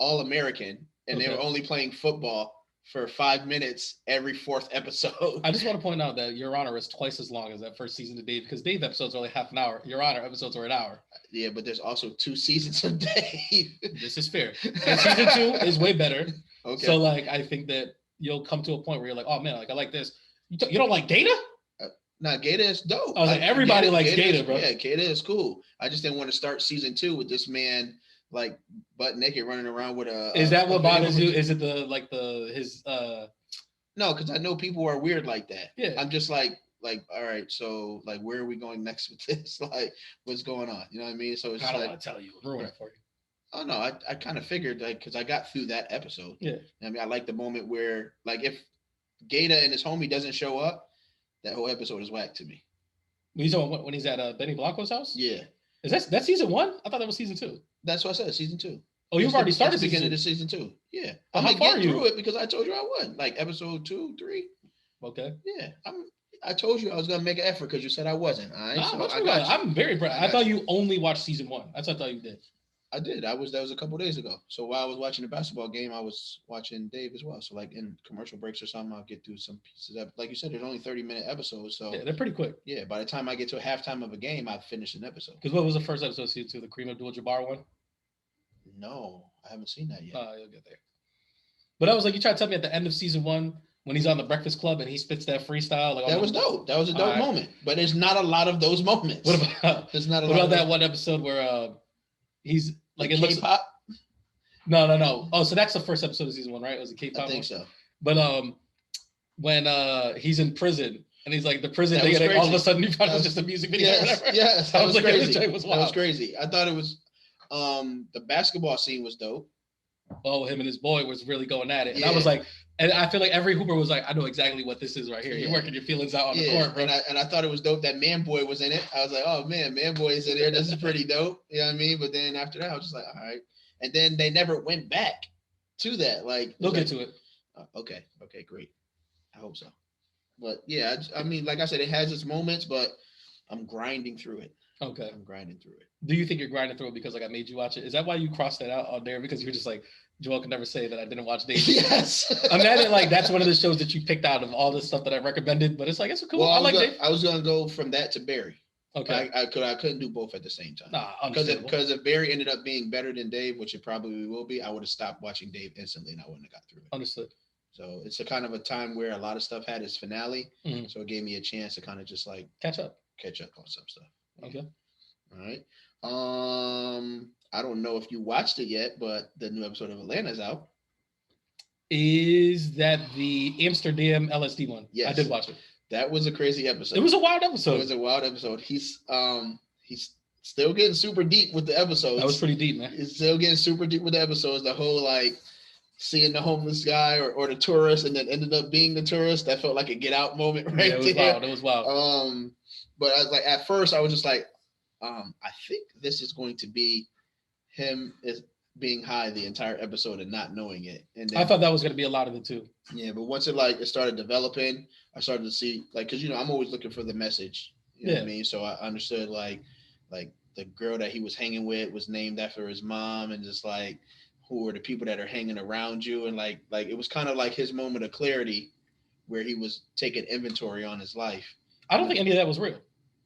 American. And they were only playing football for 5 minutes every 4th episode. I just want to point out that Your Honor is twice as long as that first season of Dave, because Dave episodes are only half an hour. Your Honor episodes are an hour. Yeah, but there's also 2 seasons of Dave. This is fair. And season 2 is way better. Okay. So like, I think that you'll come to a point where you're like, oh man, like I like this. You don't like Gata? Nah, Gata is dope. I was like, everybody likes Gata, bro. Yeah, Gata is cool. I just didn't want to start season 2 with this man like butt naked running around with a. Is that what bothers you? Is it his? No, because I know people are weird like that. Yeah. I'm just like, like, all right, so like, where are we going next with this? Like, what's going on? You know what I mean? So it's I don't like, want to tell you, ruin it for you. oh no, I kind of figured like because I got through that episode. Yeah. I mean, I like the moment where like if Gator and his homie doesn't show up, that whole episode is whack to me. He's on when he's at Benny Blanco's house. Yeah, is that season 1? I thought that was season 2. that's what I said. Season 2. Oh, you've already started the beginning of season season 2. Yeah, well, I'm how gonna far get are you? through it because I told you I would. Like episode 2, 3. Okay. Yeah, I told you I was gonna make an effort because you said I wasn't. All right, Nah, so I got you. I'm very proud. I thought you only watched season 1. That's what I thought you did. I did. That was a couple days ago. So while I was watching the basketball game, I was watching Dave as well. So like in commercial breaks or something, I'll get through some pieces of, like you said, there's only 30-minute episodes. So yeah, they're pretty quick. Yeah, by the time I get to a halftime of a game, I've finished an episode. Because what was the first episode of season 2? The Kareem Abdul-Jabbar one? No, I haven't seen that yet. You'll get there. But I was like, you tried to tell me at the end of season 1 when he's on the Breakfast Club and he spits that freestyle. Like, that was dope. That was a dope moment. But there's not a lot of those moments. What about? There's not a what lot about of that one episode where he's like it looks. K-pop? No. Oh, so that's the first episode of season 1, right? It was a K-pop. I think one? so. But when he's in prison and he's like the prison That thing, was and all of a crazy. sudden you found it was just a music video. Yes, that was like, crazy. That was crazy. I thought it was the basketball scene was dope. Oh, him and his boy was really going at it. And Yeah. I was like, and I feel like every Hooper was like, I know exactly what this is right here. Yeah. You're working your feelings out on the court, bro. And I thought it was dope that Man Boy was in it. I was like, oh man, Man Boy is in there. This is pretty dope. You know what I mean? But then after that, I was just like, all right. And then they never went back to that. Like They'll get to it. Okay, great. I hope so. But yeah, I mean, like I said, it has its moments, but I'm grinding through it. Okay. I'm grinding through it. Do you think you're grinding through it because like I made you watch it? Is that why you crossed that out on there? Because you're just like, Joel can never say that I didn't watch Dave. Yes. Imagine like that's one of the shows that you picked out of all the stuff that I recommended, but it's like it's cool. Well, I like Dave. I was gonna go from that to Barry. Okay. I couldn't do both at the same time. Nah, because if Barry ended up being better than Dave, which it probably will be, I would have stopped watching Dave instantly and I wouldn't have got through it. Understood. So it's a kind of a time where a lot of stuff had its finale. Mm-hmm. So it gave me a chance to kind of just like catch up on some stuff. Okay. All right. I don't know if you watched it yet, but the new episode of Atlanta is out. Is that the Amsterdam LSD one? Yes. I did watch it. That was a crazy episode. It was a wild episode. It was a wild episode. He's still getting super deep with the episodes. That was pretty deep, man. He's still getting super deep with the episodes. The whole like seeing the homeless guy or the tourist and then ended up being the tourist. That felt like a Get Out moment right yeah, it was there. Wild. It was wild. But I was like, at first I was just like, I think this is going to be him is being high the entire episode and not knowing it. And then, I thought that was going to be a lot of it too. Yeah, but once it started developing, I started to see like, cause I'm always looking for the message. You know what I mean? So I understood like the girl that he was hanging with was named after his mom, and just like who are the people that are hanging around you, and like it was kind of like his moment of clarity where he was taking inventory on his life. I don't think any of that was real.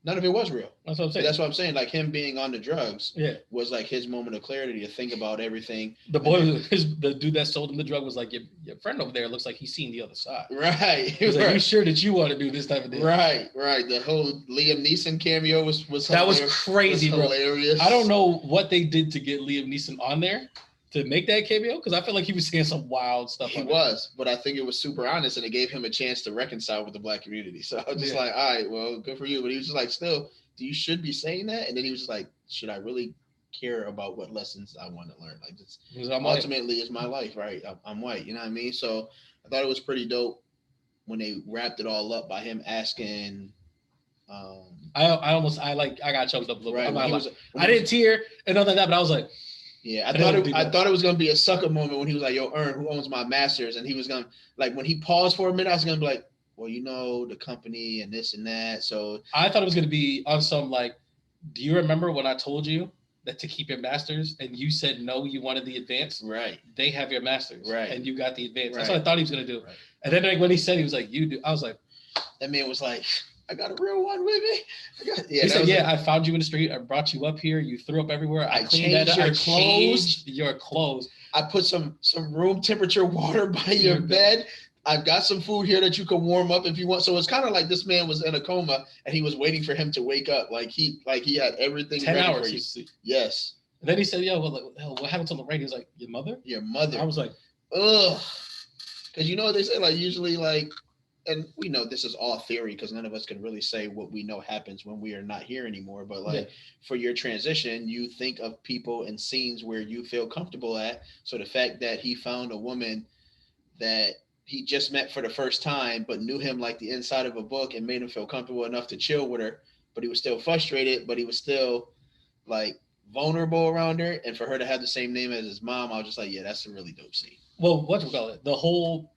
None of it was real. That's what I'm saying. That's what I'm saying. Like him being on the drugs, yeah, was like his moment of clarity to think about everything. The boy, the dude that sold him the drug was like, your friend over there looks like he's seen the other side. Right. He's like, you sure that you want to do this type of thing? Right. The whole Liam Neeson cameo was that was crazy, bro. Hilarious. I don't know what they did to get Liam Neeson on there to make that cameo, because I feel like he was saying some wild stuff. He was, but I think it was super honest, and it gave him a chance to reconcile with the Black community. So I was just like, all right, well, good for you. But he was just like, still, you should be saying that. And then he was just like, should I really care about what lessons I want to learn? Like, this ultimately is my life, right? I'm white, you know what I mean? So I thought it was pretty dope when they wrapped it all up by him asking. I got choked up a little bit. Right, I didn't tear and nothing like that, but I was like, yeah, I thought it was gonna be a sucker moment when he was like, yo, Ern, who owns my masters? And he was gonna, like, when he paused for a minute, I was gonna be like, well, the company and this and that. So I thought it was gonna be on some like, do you remember when I told you that to keep your masters and you said no, you wanted the advance? Right. They have your masters. Right. And you got the advance. Right. That's what I thought he was gonna do. Right. And then like, when he said he was like, you do, I was like, that man was like, I got a real one with me. He said, I found you in the street. I brought you up here. You threw up everywhere. I cleaned that up. I changed your clothes. I put some room temperature water by your bed. I've got some food here that you can warm up if you want. So it's kind of like this man was in a coma and he was waiting for him to wake up. Like he had everything 10 ready hours. for you. Yes. And then he said, what happened to Lorraine? He was like, your mother? Your mother. I was like, ugh. Because you know what they say, like usually like and we know this is all theory because none of us can really say what we know happens when we are not here anymore. But like for your transition, you think of people and scenes where you feel comfortable at. So the fact that he found a woman that he just met for the first time, but knew him like the inside of a book and made him feel comfortable enough to chill with her, but he was still frustrated, but he was still like vulnerable around her. And for her to have the same name as his mom, I was just like, yeah, that's a really dope scene. Well, what you call it? The whole,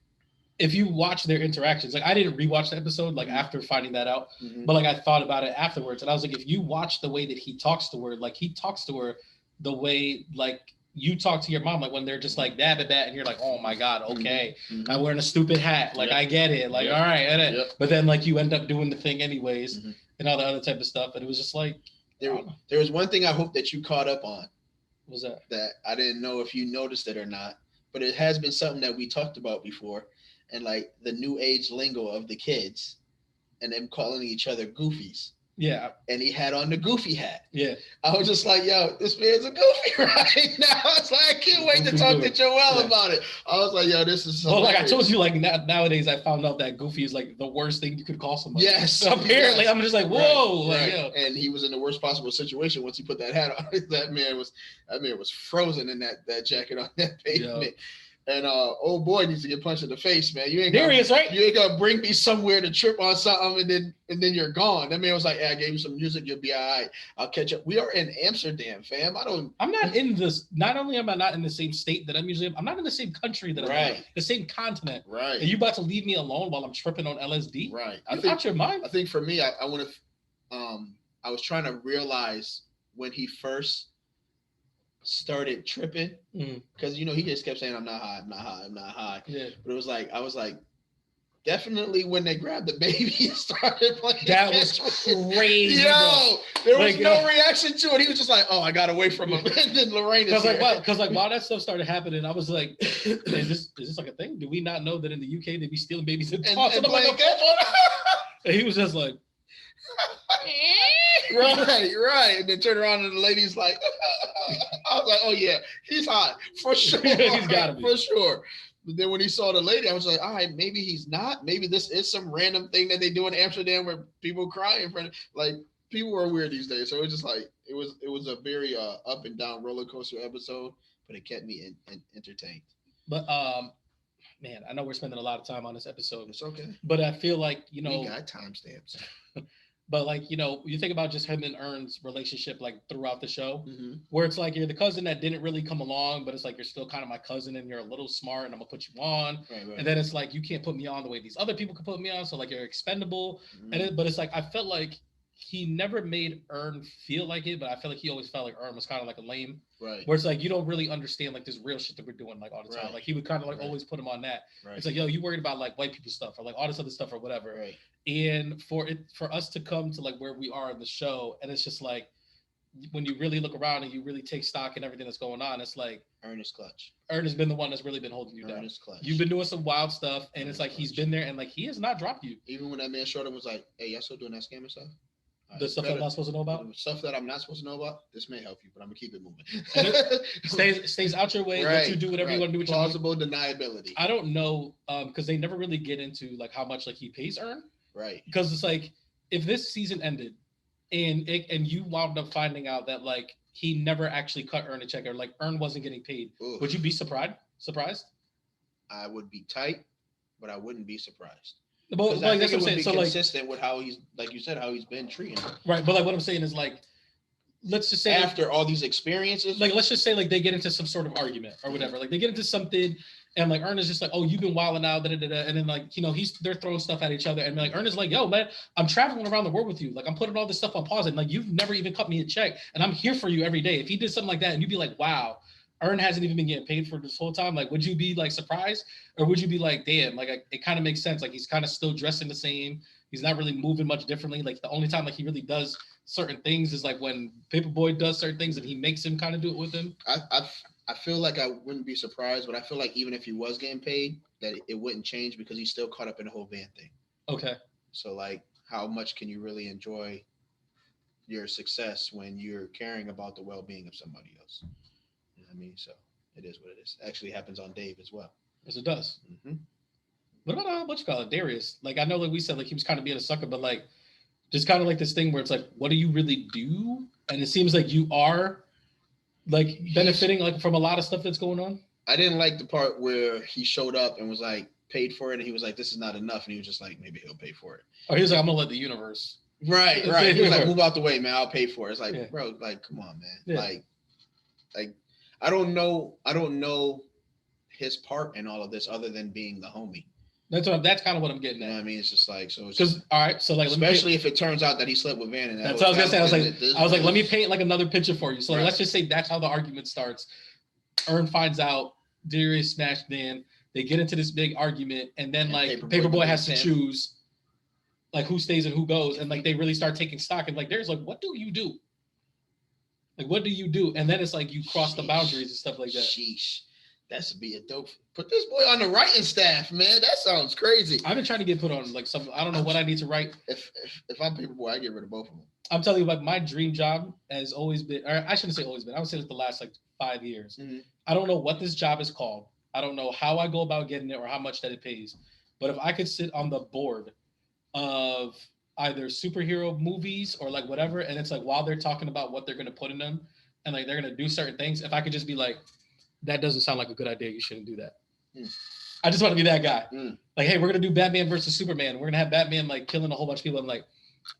if you watch their interactions, like I didn't rewatch the episode like after finding that out, but like I thought about it afterwards, and I was like, if you watch the way that he talks to her, like he talks to her the way like you talk to your mom, like when they're just like that, and you're like, oh my god, okay, I'm wearing a stupid hat, like I get it, like all right, but then like you end up doing the thing anyways, and all the other type of stuff, and it was just like there was one thing I hope that you caught up on. What was that? That I didn't know if you noticed it or not, but it has been something that we talked about before. And like the new age lingo of the kids and them calling each other goofies. Yeah. And he had on the goofy hat. Yeah. I was just like, yo, this man's a goofy right now. It's like, I can't wait to talk to Joel about it. I was like, yo, this is so. Well, like I told you, like nowadays I found out that goofy is like the worst thing you could call somebody. Yes. So apparently I'm just like, whoa. Right, like, right. And he was in the worst possible situation once he put that hat on. that man was frozen in that jacket on that pavement. Yo. And old boy needs to get punched in the face, man. You ain't gonna bring me somewhere to trip on something and then you're gone. That man was like, hey, I gave you some music, you'll be all right. I'll catch up. We are in Amsterdam, fam. I'm not in this. Not only am I not in the same state that I'm usually in, I'm not in the same country that I'm in, the same continent. Right. And you about to leave me alone while I'm tripping on LSD? Right. Out your mind. I think for me, I want to. I was trying to realize when he first started tripping because he just kept saying I'm not high. Yeah. But it was like I was like, definitely when they grabbed the baby and started playing. That was crazy. Yo, there was no reaction to it. He was just like, oh, I got away from him. And then Lorraine is because while that stuff started happening, I was like, is this like a thing? Do we not know that in the UK they be stealing babies and tossing them like okay? And he was just like right. And then turn around and the lady's like, I was like, oh yeah, he's hot for sure. He's gotta be for sure. But then when he saw the lady, I was like, all right, maybe he's not. Maybe this is some random thing that they do in Amsterdam where people cry in front of, like, people are weird these days. So it was just like it was a very up and down roller coaster episode, but it kept me entertained. But man, I know we're spending a lot of time on this episode. It's okay. But I feel like we got timestamps. But like, you think about just him and Ern's relationship like throughout the show, where it's like you're the cousin that didn't really come along, but it's like you're still kind of my cousin and you're a little smart and I'm gonna put you on. Right. And then it's like you can't put me on the way these other people can put me on, so like you're expendable. But it's like I felt like he never made Ern feel like it, but I feel like he always felt like Ern was kind of like a lame. Right. Where it's like you don't really understand like this real shit that we're doing like all the time. Right. Like he would kind of like always put him on that. Right. It's like, yo, you worried about like white people stuff or like all this other stuff or whatever. Right. And for us to come to like where we are in the show, and it's just like when you really look around and you really take stock in everything that's going on, it's like Ern is clutch. Ern has been the one that's really been holding you down. Is clutch. You've been doing some wild stuff, and it's like he's been there, and like he has not dropped you. Even when that man showed up, was like, "Hey, y'all still doing that scammer stuff? The stuff I'm not supposed to know about? Stuff that I'm not supposed to know about? This may help you, but I'm going to keep it moving." stays out your way. Let you do whatever you want to do with plausible deniability. I don't know, because they never really get into like how much like he pays Ern. Right. Because it's like, if this season ended and you wound up finding out that like he never actually cut Ern a check or like Ern wasn't getting paid, would you be surprised? I would be tight, but I wouldn't be surprised. But like that's what I'm saying. So consistent with how he's, like you said, how he's been treating him. Right, but like what I'm saying is like, let's just say after all these experiences, like let's just say like they get into some sort of argument or whatever. Like they get into something, and like Ern is just like, oh, you've been wilding out, and then like they're throwing stuff at each other, and like Ern is like, yo, man, I'm traveling around the world with you. Like I'm putting all this stuff on pause, and like you've never even cut me a check, and I'm here for you every day. If he did something like that, and you'd be like, wow, Ern hasn't even been getting paid for this whole time. Like, would you be like surprised, or would you be like, damn, like it kind of makes sense. Like he's kind of still dressing the same. He's not really moving much differently. Like the only time like he really does certain things is like when Paperboy does certain things and he makes him kind of do it with him. I feel like I wouldn't be surprised, but I feel like even if he was getting paid, that it wouldn't change because he's still caught up in the whole van thing. Okay. So like, how much can you really enjoy your success when you're caring about the well-being of somebody else? You know what I mean? So it is what it is. It actually happens on Dave as well. Yes, it does. Mm-hmm. What about what you call it, Darius? Like I know, like we said, like he was kind of being a sucker, but like just kind of like this thing where it's like, what do you really do? And it seems like you are like benefiting like from a lot of stuff that's going on. I didn't like the part where he showed up and was like paid for it, and he was like, "This is not enough," and he was just like, "Maybe he'll pay for it." Or he was like, "I'm gonna let the universe." Right. He was like, "Move out the way, man. I'll pay for it." It's like, bro, like, come on, man. Yeah. Like, I don't know his part in all of this other than being the homie. That's kind of what I'm getting at. You know what I mean? It's just like, so it's because all right, so like especially if it turns out that he slept with Van, and that's what I was gonna say. I was like, let me paint like another picture for you. So like, let's just say that's how the argument starts. Ern finds out Darius smashed Van. They get into this big argument, and then like Paperboy has to choose like who stays and who goes, and like they really start taking stock. And like there's like, what do you do? Like, what do you do? And then it's like you cross the boundaries and stuff like that. Sheesh. That's be a dope. Put this boy on the writing staff, man. That sounds crazy. I've been trying to get put on like some. I don't know what I need to write. If I'm Paperboy, I get rid of both of them. I'm telling you, like my dream job has always been, or I shouldn't say always been. I would say it's the last like 5 years. Mm-hmm. I don't know what this job is called. I don't know how I go about getting it or how much that it pays. But if I could sit on the board of either superhero movies or like whatever, and it's like while they're talking about what they're gonna put in them, and like they're gonna do certain things, if I could just be like, that doesn't sound like a good idea. You shouldn't do that. I just want to be that guy. Like, hey, we're going to do Batman versus Superman. We're going to have Batman like killing a whole bunch of people. I'm like,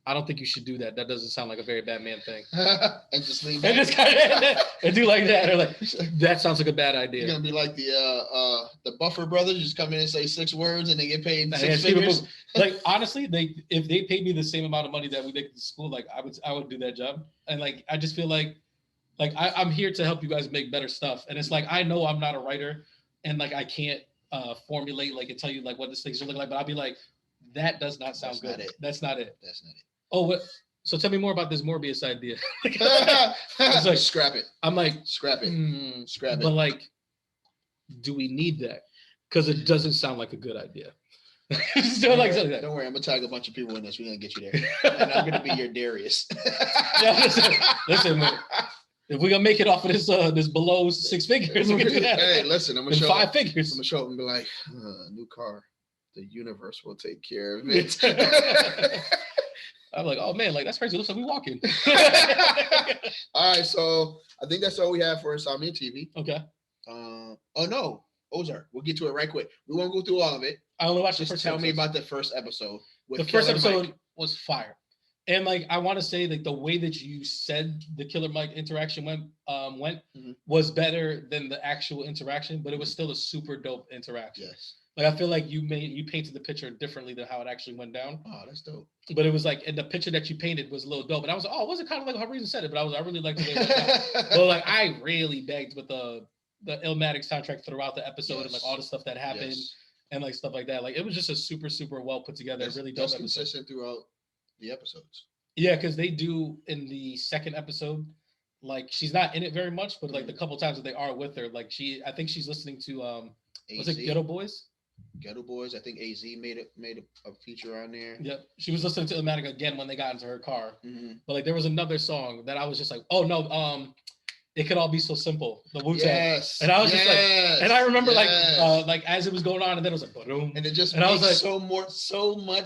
I don't think you should do that. That doesn't sound like a very Batman thing. And just leave and just kind of and do like that. Or like, that sounds like a bad idea. You're going to be like the Buffer brothers. Just come in and say 6 words and they get paid 6 figures. Like, honestly, if they paid me the same amount of money that we make at the school, like I would do that job. And like, I just feel like I'm here to help you guys make better stuff. And it's like, I know I'm not a writer and like, I can't formulate, like, and tell you like what this thing's gonna look like, but I'll be like, that does not sound good. That's not it. Oh, what? So tell me more about this Morbius idea. It's like, scrap it. I'm like, scrap it. Scrap it. But like, do we need that? Because it doesn't sound like a good idea. Don't worry, I'm gonna tag a bunch of people in this. We're gonna get you there. And I'm gonna be your Darius. Yeah, listen, man. If we're gonna make it off of this below 6 figures, we can do that. Hey, listen, I'm gonna show 5 figures. I'm gonna show up and be like, new car. The universe will take care of it. I'm like, oh man, like that's crazy. Looks like we walking. All right, so I think that's all we have for Insomnia TV. Okay. Oh no, Ozark. We'll get to it right quick. We won't go through all of it. I only watched the first. Just tell me about the first episode. The first episode was fire. And like I want to say like the way that you said the Killer Mike interaction went was better than the actual interaction, but it was still a super dope interaction. Yes. Like I feel like you painted the picture differently than how it actually went down. Oh, that's dope. But it was like, and the picture that you painted was a little dope. And I was like, oh, was it kind of like how Reason said it? But I really liked the way it went down. But like I really begged with the Illmatic soundtrack throughout the episode and like all the stuff that happened and like stuff like that. Like it was just a super, super well put together, really dope episode. Consistent throughout the episodes. Yeah, because they do in the second episode, like she's not in it very much, but like the couple times that they are with her, like I think she's listening to was it Ghetto Boys? Ghetto Boys. I think AZ made a feature on there. Yep, she was listening to Illmatic again when they got into her car. But like there was another song that I was just like, oh no, It Could All Be So Simple, the Wu-Tang. Yes. And I was just like, and I remember like as it was going on, and then it was like, boom. And it just makes so much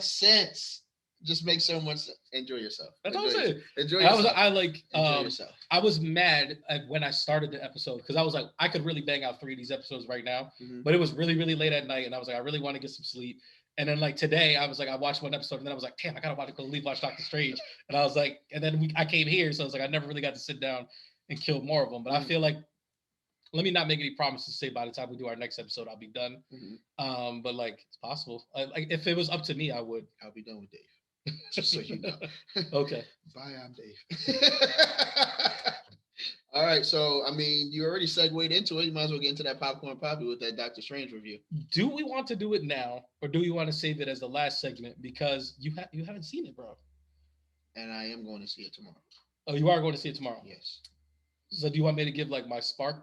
sense. Just makes so much sense. Enjoy yourself. That's all I'm saying. Enjoy yourself. Enjoy yourself. I was mad when I started the episode because I was like, I could really bang out 3 of these episodes right now, but it was really, really late at night, and I was like, I really want to get some sleep. And then like today, I was like, I watched one episode, and then I was like, damn, I gotta watch Doctor Strange. And I was like, and then I came here, so I was like, I never really got to sit down and kill more of them. But I feel like, let me not make any promises to say by the time we do our next episode, I'll be done. But like, it's possible. Like if it was up to me, I would. I'll be done with Dave. Just so you know. Okay. Bye, I'm Dave. All right, so I mean, you already segued into it. You might as well get into that popcorn Papi with that Doctor Strange review. Do we want to do it now, or do we want to save it as the last segment because you haven't seen it, bro? And I am going to see it tomorrow. Oh, you are going to see it tomorrow? Yes. So do you want me to give like my spark?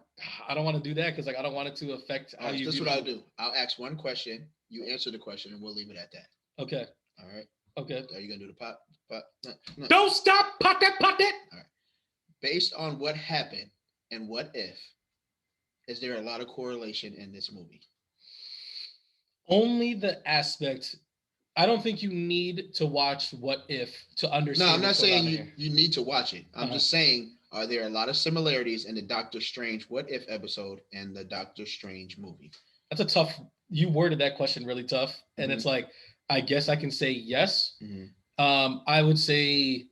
I don't want to do that because like I don't want it to affect how you. That's what I'll do. I'll ask one question. You answer the question, and we'll leave it at that. Okay. All right. Okay. Are you gonna do the pot? No. Don't stop! Pot that! All right. Based on what happened and what if, is there a lot of correlation in this movie? Only the aspect. I don't think you need to watch What If to understand. No, I'm not what's going on saying here. you need to watch it. I'm just saying, are there a lot of similarities in the Doctor Strange What If episode and the Doctor Strange movie? That's a tough. You worded that question really tough, and it's like, I guess I can say yes. I would say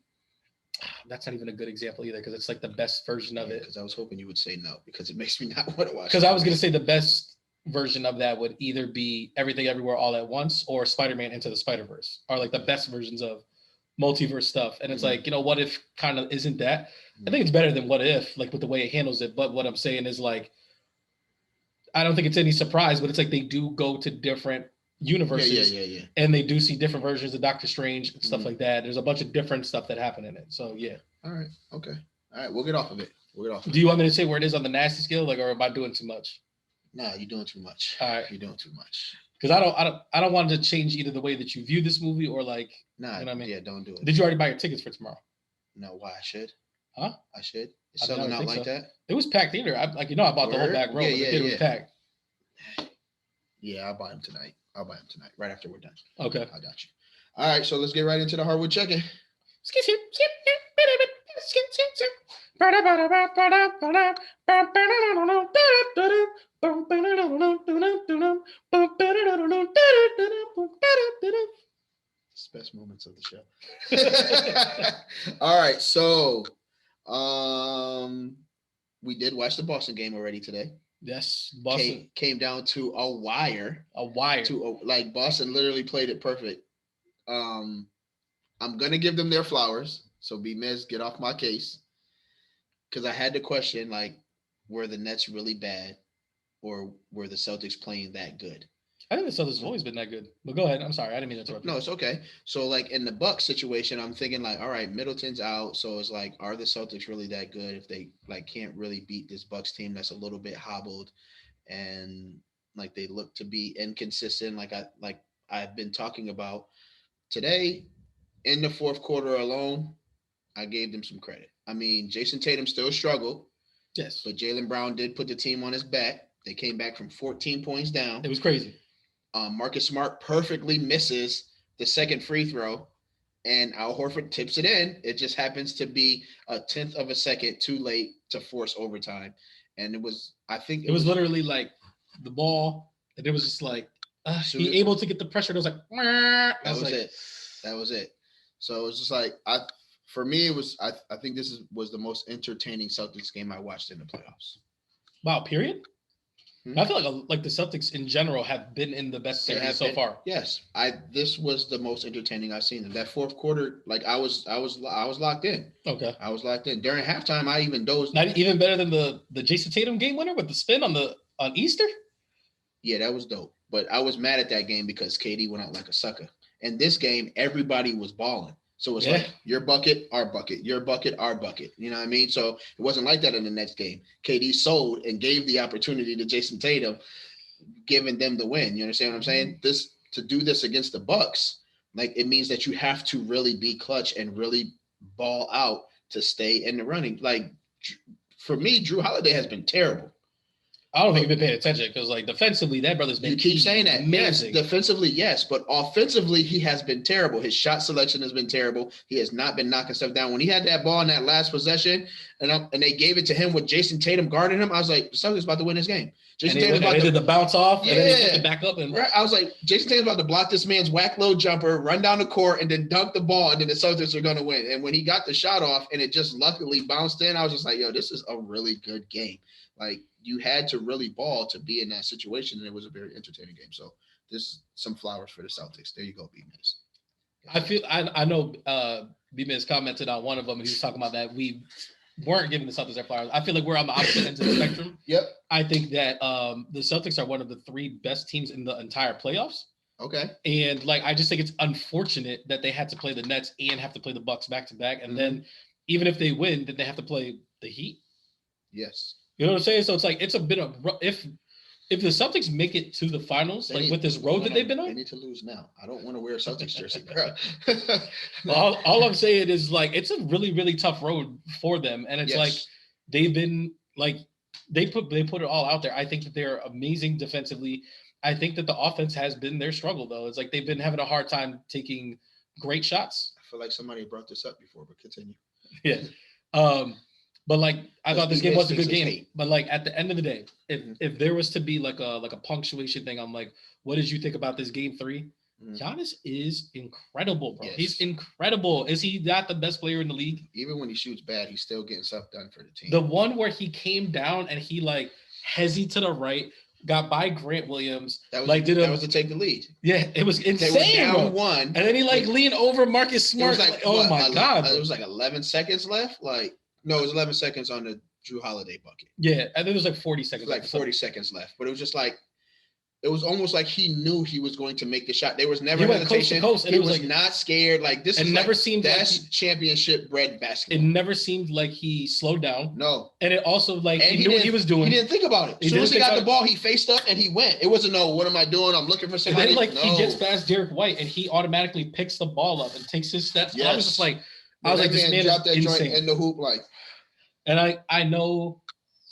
that's not even a good example either because it's like the best version of it. Because I was hoping you would say no because it makes me not want to watch. Because I was gonna say the best version of that would either be Everything Everywhere All at Once or Spider-Man Into the Spider-Verse are like the best versions of multiverse stuff. And it's like, What If kind of isn't that. I think it's better than What If, like with the way it handles it. But what I'm saying is like, I don't think it's any surprise, but it's like they do go to different universes. Yeah. And they do see different versions of Doctor Strange and stuff like that. There's a bunch of different stuff that happen in it. So yeah. All right. Okay. All right. We'll get off of it. Do you want me to say where it is on the nasty scale? Like, or am I doing too much? Nah, you're doing too much. All right. You're doing too much. Because I don't want to change either the way that you view this movie or like, nah, you know what I mean? Yeah, don't do it. Did you already buy your tickets for tomorrow? No, why I should? Huh? I should. It's selling out like that. It was packed theater. I bought the whole back row. Yeah, but the theater was packed. Yeah, I'll buy them tonight. Right after we're done. Okay. I got you. All right, so let's get right into the Hardwood check-in. It's the best moments of the show. All right, so we did watch the Boston game already today. Yes, Boston came down to a wire. Like Boston literally played it perfect. I'm gonna give them their flowers. So B-Miz, get off my case. Because I had to question, like, were the Nets really bad or were the Celtics playing that good? I think the Celtics have always been that good. But go ahead. I'm sorry. I didn't mean to interrupt you. No, it's okay. So, like, in the Bucks situation, I'm thinking, like, all right, Middleton's out. So it's like, are the Celtics really that good if they, like, can't really beat this Bucks team that's a little bit hobbled and, like, they look to be inconsistent like I've been talking about. Today, in the fourth quarter alone, I gave them some credit. I mean, Jason Tatum still struggled. Yes. But Jaylen Brown did put the team on his back. They came back from 14 points down. It was crazy. Marcus Smart perfectly misses the second free throw, and Al Horford tips it in. It just happens to be a 1/10 of a second too late to force overtime. And it was literally like the ball, and it was just like he able to get the pressure. It was like that was it. So it was just like for me, it was. I think this was the most entertaining Celtics game I watched in the playoffs. Wow, period. I feel like the Celtics in general have been in the best series so far. Yes, this was the most entertaining I've seen. In that fourth quarter, like I was locked in. Okay, I was locked in during halftime. I even dozed. Not even better than the Jason Tatum game winner with the spin on Easter. Yeah, that was dope. But I was mad at that game because KD went out like a sucker. And this game, everybody was balling. So it's like your bucket, our bucket, your bucket, our bucket. You know what I mean? So it wasn't like that in the next game. KD sold and gave the opportunity to Jason Tatum, giving them the win. You understand what I'm saying? To do this against the Bucks, like it means that you have to really be clutch and really ball out to stay in the running. Like for me, Drew Holiday has been terrible. I don't think you've been paying attention because, like, defensively, that brother's been. You keep saying that. Amazing. Yes, defensively, yes, but offensively, he has been terrible. His shot selection has been terrible. He has not been knocking stuff down. When he had that ball in that last possession, and they gave it to him with Jason Tatum guarding him, I was like, Celtics about to win this game. Jason Tatum's about to did the bounce off, yeah, and then he took it back up, and right. I was like, Jason Tatum's about to block this man's whack low jumper, run down the court, and then dunk the ball, and then the Celtics are going to win. And when he got the shot off, and it just luckily bounced in, I was just like, yo, this is a really good game. Like, you had to really ball to be in that situation, and it was a very entertaining game. So this some flowers for the Celtics. There you go, B-Miz. I know B-Miz commented on one of them, and he was talking about that we weren't giving the Celtics their flowers. I feel like we're on the opposite ends of the spectrum. Yep. I think that the Celtics are one of the 3 best teams in the entire playoffs. Okay. And like I just think it's unfortunate that they had to play the Nets and have to play the Bucks back to back, and then even if they win, then they have to play the Heat. Yes. You know what I'm saying? So it's like it's a bit of if the Celtics make it to the finals, with this road that they've been on, they need to lose now. I don't want to wear a Celtics jersey, bro. all I'm saying is like it's a really, really tough road for them, and it's like they've been like they put it all out there. I think that they're amazing defensively. I think that the offense has been their struggle, though. It's like they've been having a hard time taking great shots. I feel like somebody brought this up before, but continue. Yeah. But like I thought this game was a good game. But like at the end of the day, if there was to be like a punctuation thing, I'm like, what did you think about this game 3? Giannis is incredible, bro. Yes. He's incredible. Is he not the best player in the league? Even when he shoots bad, he's still getting stuff done for the team. The one where he came down and he like hezzy to the right, got by Grant Williams. That was to take the lead. Yeah, it was insane. They were down 1. And then he like leaned over Marcus Smart. Like, oh my God. It was like 11 seconds left. No, it was 11 seconds on the Drew Holiday bucket. Yeah, I think it was like 40 seconds. Like 40 seconds left. But it was just like, it was almost like he knew he was going to make the shot. There was never hesitation. Coast to coast, he was like, not scared. Like this is never seemed that's like championship bred basketball. It never seemed like he slowed down. No. And it also like he knew what he was doing. He didn't think about it. As soon as he got the ball, he faced up and he went. It wasn't what am I doing? I'm looking for somebody. And then he gets past Derek White and he automatically picks the ball up and takes his steps. Yes. I was just like, this man dropped that insane. Joint in the hoop like. And I know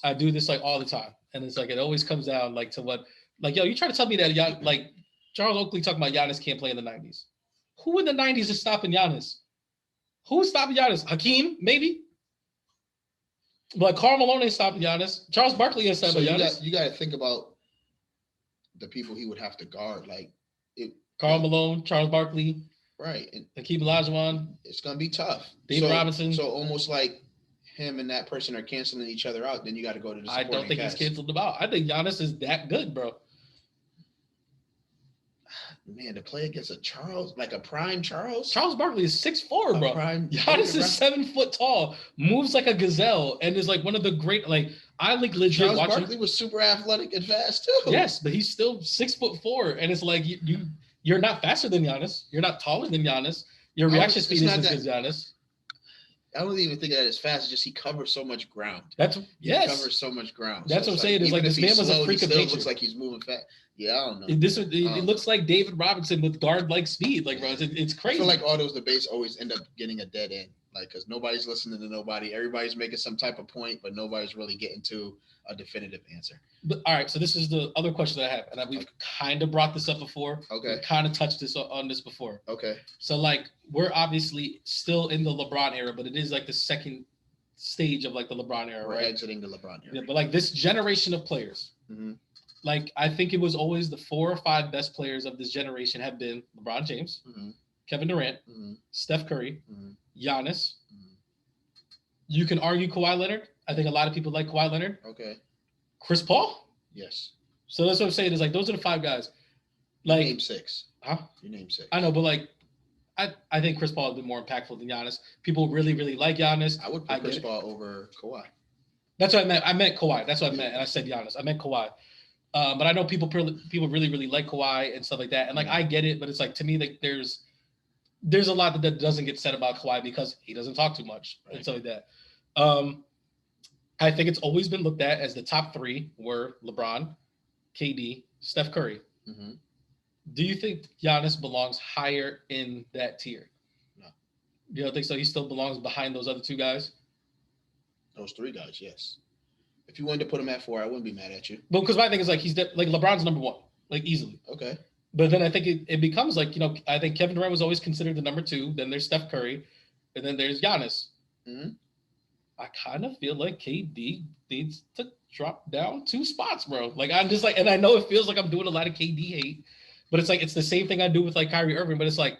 I do this like all the time. And it's like it always comes down like to what like, yo, you try to tell me that like Charles Oakley talking about Giannis can't play in the 90s. Who in the 90s is stopping Giannis? Who's stopping Giannis? Hakeem, maybe? But Karl Malone ain't stopping Giannis. Charles Barkley ain't stopping Giannis. You got to think about the people he would have to guard. Karl Malone, Charles Barkley. Right. And Hakeem Olajuwon. It's going to be tough. David Robinson. So almost like him and that person are canceling each other out, then you got to go to the supporting I don't think cast. He's canceled them out. I think Giannis is that good, bro. Man, to play against a prime Charles. Charles Barkley is 6'4", bro. Giannis is 7 foot tall, moves like a gazelle, and is like one of the great. Like I like legit. Charles Barkley was super athletic and fast too. Yes, but he's still 6'4", and it's like you're not faster than Giannis. You're not taller than Giannis. Your reaction speed isn't as good as Giannis. I don't even think that as fast. It's just he covers so much ground. He covers so much ground. That's what I'm saying. Is like this man was a freak of nature. Looks like he's moving fast. Yeah, I don't know. It looks like David Robinson with guard-like speed. Like, bro, it's crazy. I feel like all those debates always end up getting a dead end. Like, because nobody's listening to nobody. Everybody's making some type of point, but nobody's really getting to a definitive answer. But all right, so this is the other question that I have, and we've kind of brought this up before. Okay. We've kind of touched on this before. Okay. So like, we're obviously still in the LeBron era, but it is like the second stage of like the LeBron era, We're right? exiting the LeBron era. Yeah, but like this generation of players, like I think it was always the 4 or 5 best players of this generation have been LeBron James, Kevin Durant, Steph Curry, Giannis. You can argue Kawhi Leonard. I think a lot of people like Kawhi Leonard. Okay. Chris Paul? Yes. So that's what I'm saying is like those are the 5 guys. Like name 6. Huh? You name 6. I know, but like I think Chris Paul has been more impactful than Giannis. People really, really like Giannis. I would put Chris Paul over Kawhi. That's what I meant. I meant Kawhi. That's what I meant. And I said Giannis. I meant Kawhi. But I know people really, really like Kawhi and stuff like that. And like, I get it, but it's like, to me, like there's a lot that doesn't get said about Kawhi because he doesn't talk too much and stuff like that. I think it's always been looked at as the top 3 were LeBron, KD, Steph Curry. Do you think Giannis belongs higher in that tier? No. You don't think so? He still belongs behind those other 2 guys? Those 3 guys, yes. If you wanted to put him at 4, I wouldn't be mad at you. But because my thing is like like LeBron's number 1, like easily. Okay. But then I think it becomes like, I think Kevin Durant was always considered the number 2. Then there's Steph Curry, and then there's Giannis. I kind of feel like KD needs to drop down 2 spots, bro. Like I'm just like, and I know it feels like I'm doing a lot of KD hate, but it's like it's the same thing I do with like Kyrie Irving. But it's like,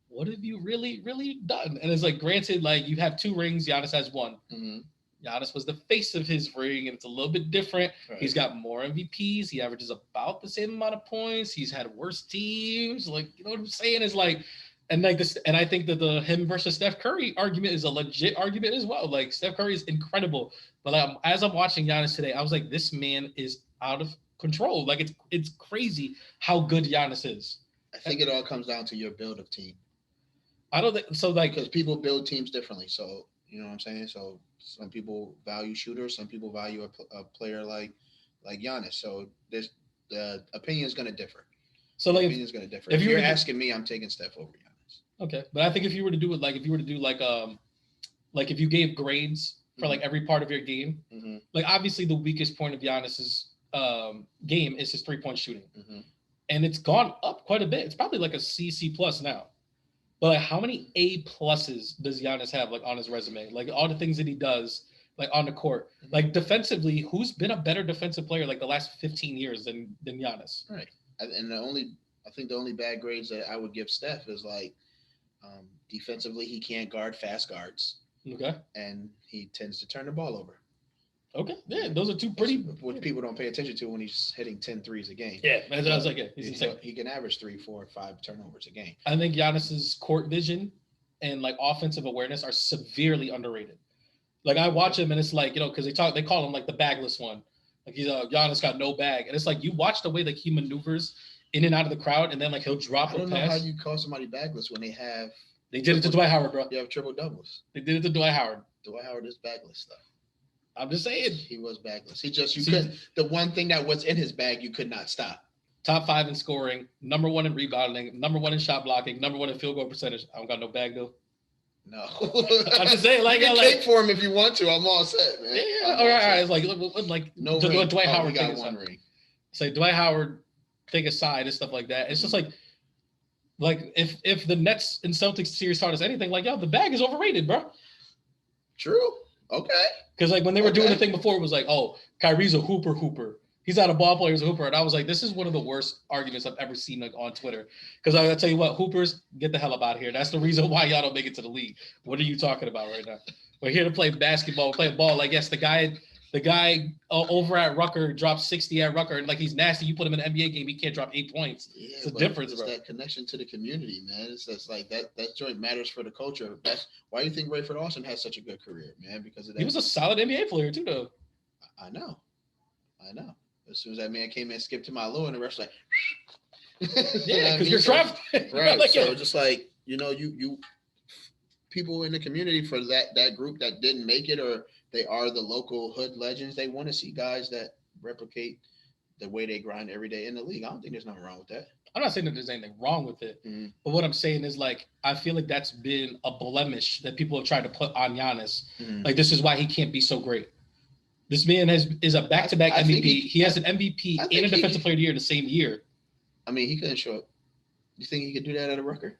what have you really, really done? And it's like, granted, like you have 2 rings, Giannis has 1. Giannis was the face of his ring, and it's a little bit different. Right. He's got more MVPs. He averages about the same amount of points. He's had worse teams. Like, you know what I'm saying? It's like, and like this, and I think that the him versus Steph Curry argument is a legit argument as well. Like Steph Curry is incredible, but like, as I'm watching Giannis today, I was like, this man is out of control. Like it's crazy how good Giannis is. I think it all comes down to your build of team. I don't think so. Like, because people build teams differently. So you know what I'm saying. So some people value shooters. Some people value a player like Giannis. So the opinion is going to differ. So like, opinion is going to differ. If you're asking me, I'm taking Steph over Giannis. Okay, but I think if you were to do it, like if if you gave grades for like every part of your game, like obviously the weakest point of Giannis's game is his 3-point shooting. and it's gone up quite a bit. It's probably like a C plus now. But like, how many A pluses does Giannis have like on his resume? Like all the things that he does like on the court, like defensively, who's been a better defensive player like the last 15 years than Giannis? Right. And I think the only bad grades that I would give Steph is like defensively, he can't guard fast guards. Okay. And he tends to turn the ball over. Okay. Yeah, those are two pretty. Which people don't pay attention to when he's hitting 10 threes a game. Yeah, I was like, he can average 3, 4, 5 turnovers a game. I think Giannis's court vision and like offensive awareness are severely underrated. Like I watch him and it's like, because they call him like the bagless one. Like he's Giannis got no bag. And it's like you watch the way like he maneuvers in and out of the crowd and then like he'll drop a pass. I don't know how you call somebody bagless when they did it to Dwight Howard, bro. You have triple doubles. They did it to Dwight Howard. Dwight Howard is bagless though. I'm just saying. He was bagless. The one thing that was in his bag you could not stop. Top 5 in scoring, number 1 in rebounding, number 1 in shot blocking, number 1 in field goal percentage. I don't got no bag though. No. I'm just saying, like, you can cake for him if you want to. I'm all set, man. Yeah, all right. It's like no ring. Dwight Howard he got one ring. Say Dwight Howard thing aside and stuff like that. It's just like if the Nets and Celtics series taught us anything, like the bag is overrated, bro. True. Okay. Because like when they were doing the thing before, it was like, oh, Kyrie's a hooper. He's not a ball player, he's a hooper. And I was like, this is one of the worst arguments I've ever seen like on Twitter. Because I gotta tell you what, hoopers, get the hell up out of here. That's the reason why y'all don't make it to the league. What are you talking about right now? We're here to play basketball, play ball. Like, yes, the guy over at Rucker drops 60 at Rucker, and like he's nasty. You put him in an NBA game, he can't drop 8 points. Yeah, it's a difference, it's bro. That connection to the community, man. It's just like that joint matters for the culture. That's why you think Rayford Austin has such a good career, man, because of that. He was a solid NBA player too, though. I know. As soon as that man came in, skipped to my low, and the rest was like, yeah, because you're traveling, right? Like, so just like you people in the community for that group that didn't make it, or they are the local hood legends. They want to see guys that replicate the way they grind every day in the league. I don't think there's nothing wrong with that. I'm not saying that there's anything wrong with it, but what I'm saying is like I feel like that's been a blemish that people have tried to put on Giannis. Like this is why he can't be so great. This man is a back-to-back MVP. He has an MVP and a Defensive Player of the Year in the same year. I mean, he couldn't show up. You think he could do that at a Rucker?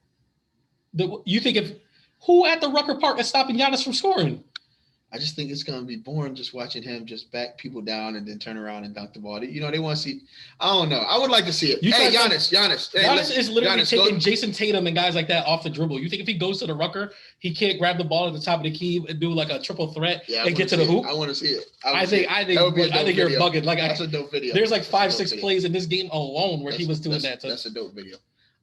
You think who at the Rucker Park is stopping Giannis from scoring? I just think it's going to be boring just watching him just back people down and then turn around and dunk the ball. They want to see. I don't know. I would like to see it. Giannis. Giannis is literally taking Jason Tatum and guys like that off the dribble. You think if he goes to the Rucker, he can't grab the ball at the top of the key and do like a triple threat and get to the hoop? I want to see it. I think you're bugging. Like that's a dope video. There's like 5-6 plays in this game alone where he was doing that. That's a dope video.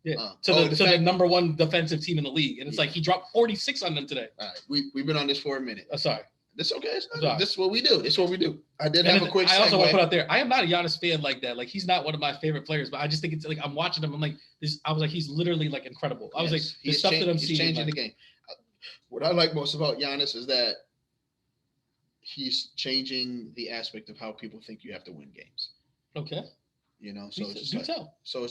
Yeah, to the number 1 defensive team in the league, and it's like he dropped 46 on them today. All right, we've been on this for a minute. Sorry. That's okay. This is what we do. I did have a quick segue. I also want to put out there, I am not a Giannis fan like that. Like, he's not one of my favorite players, but I just think it's like I'm watching him. I'm like, I was like, he's literally like incredible. I was like, the stuff that I'm seeing. He's changing the game. What I like most about Giannis is that he's changing the aspect of how people think you have to win games. Okay. So it's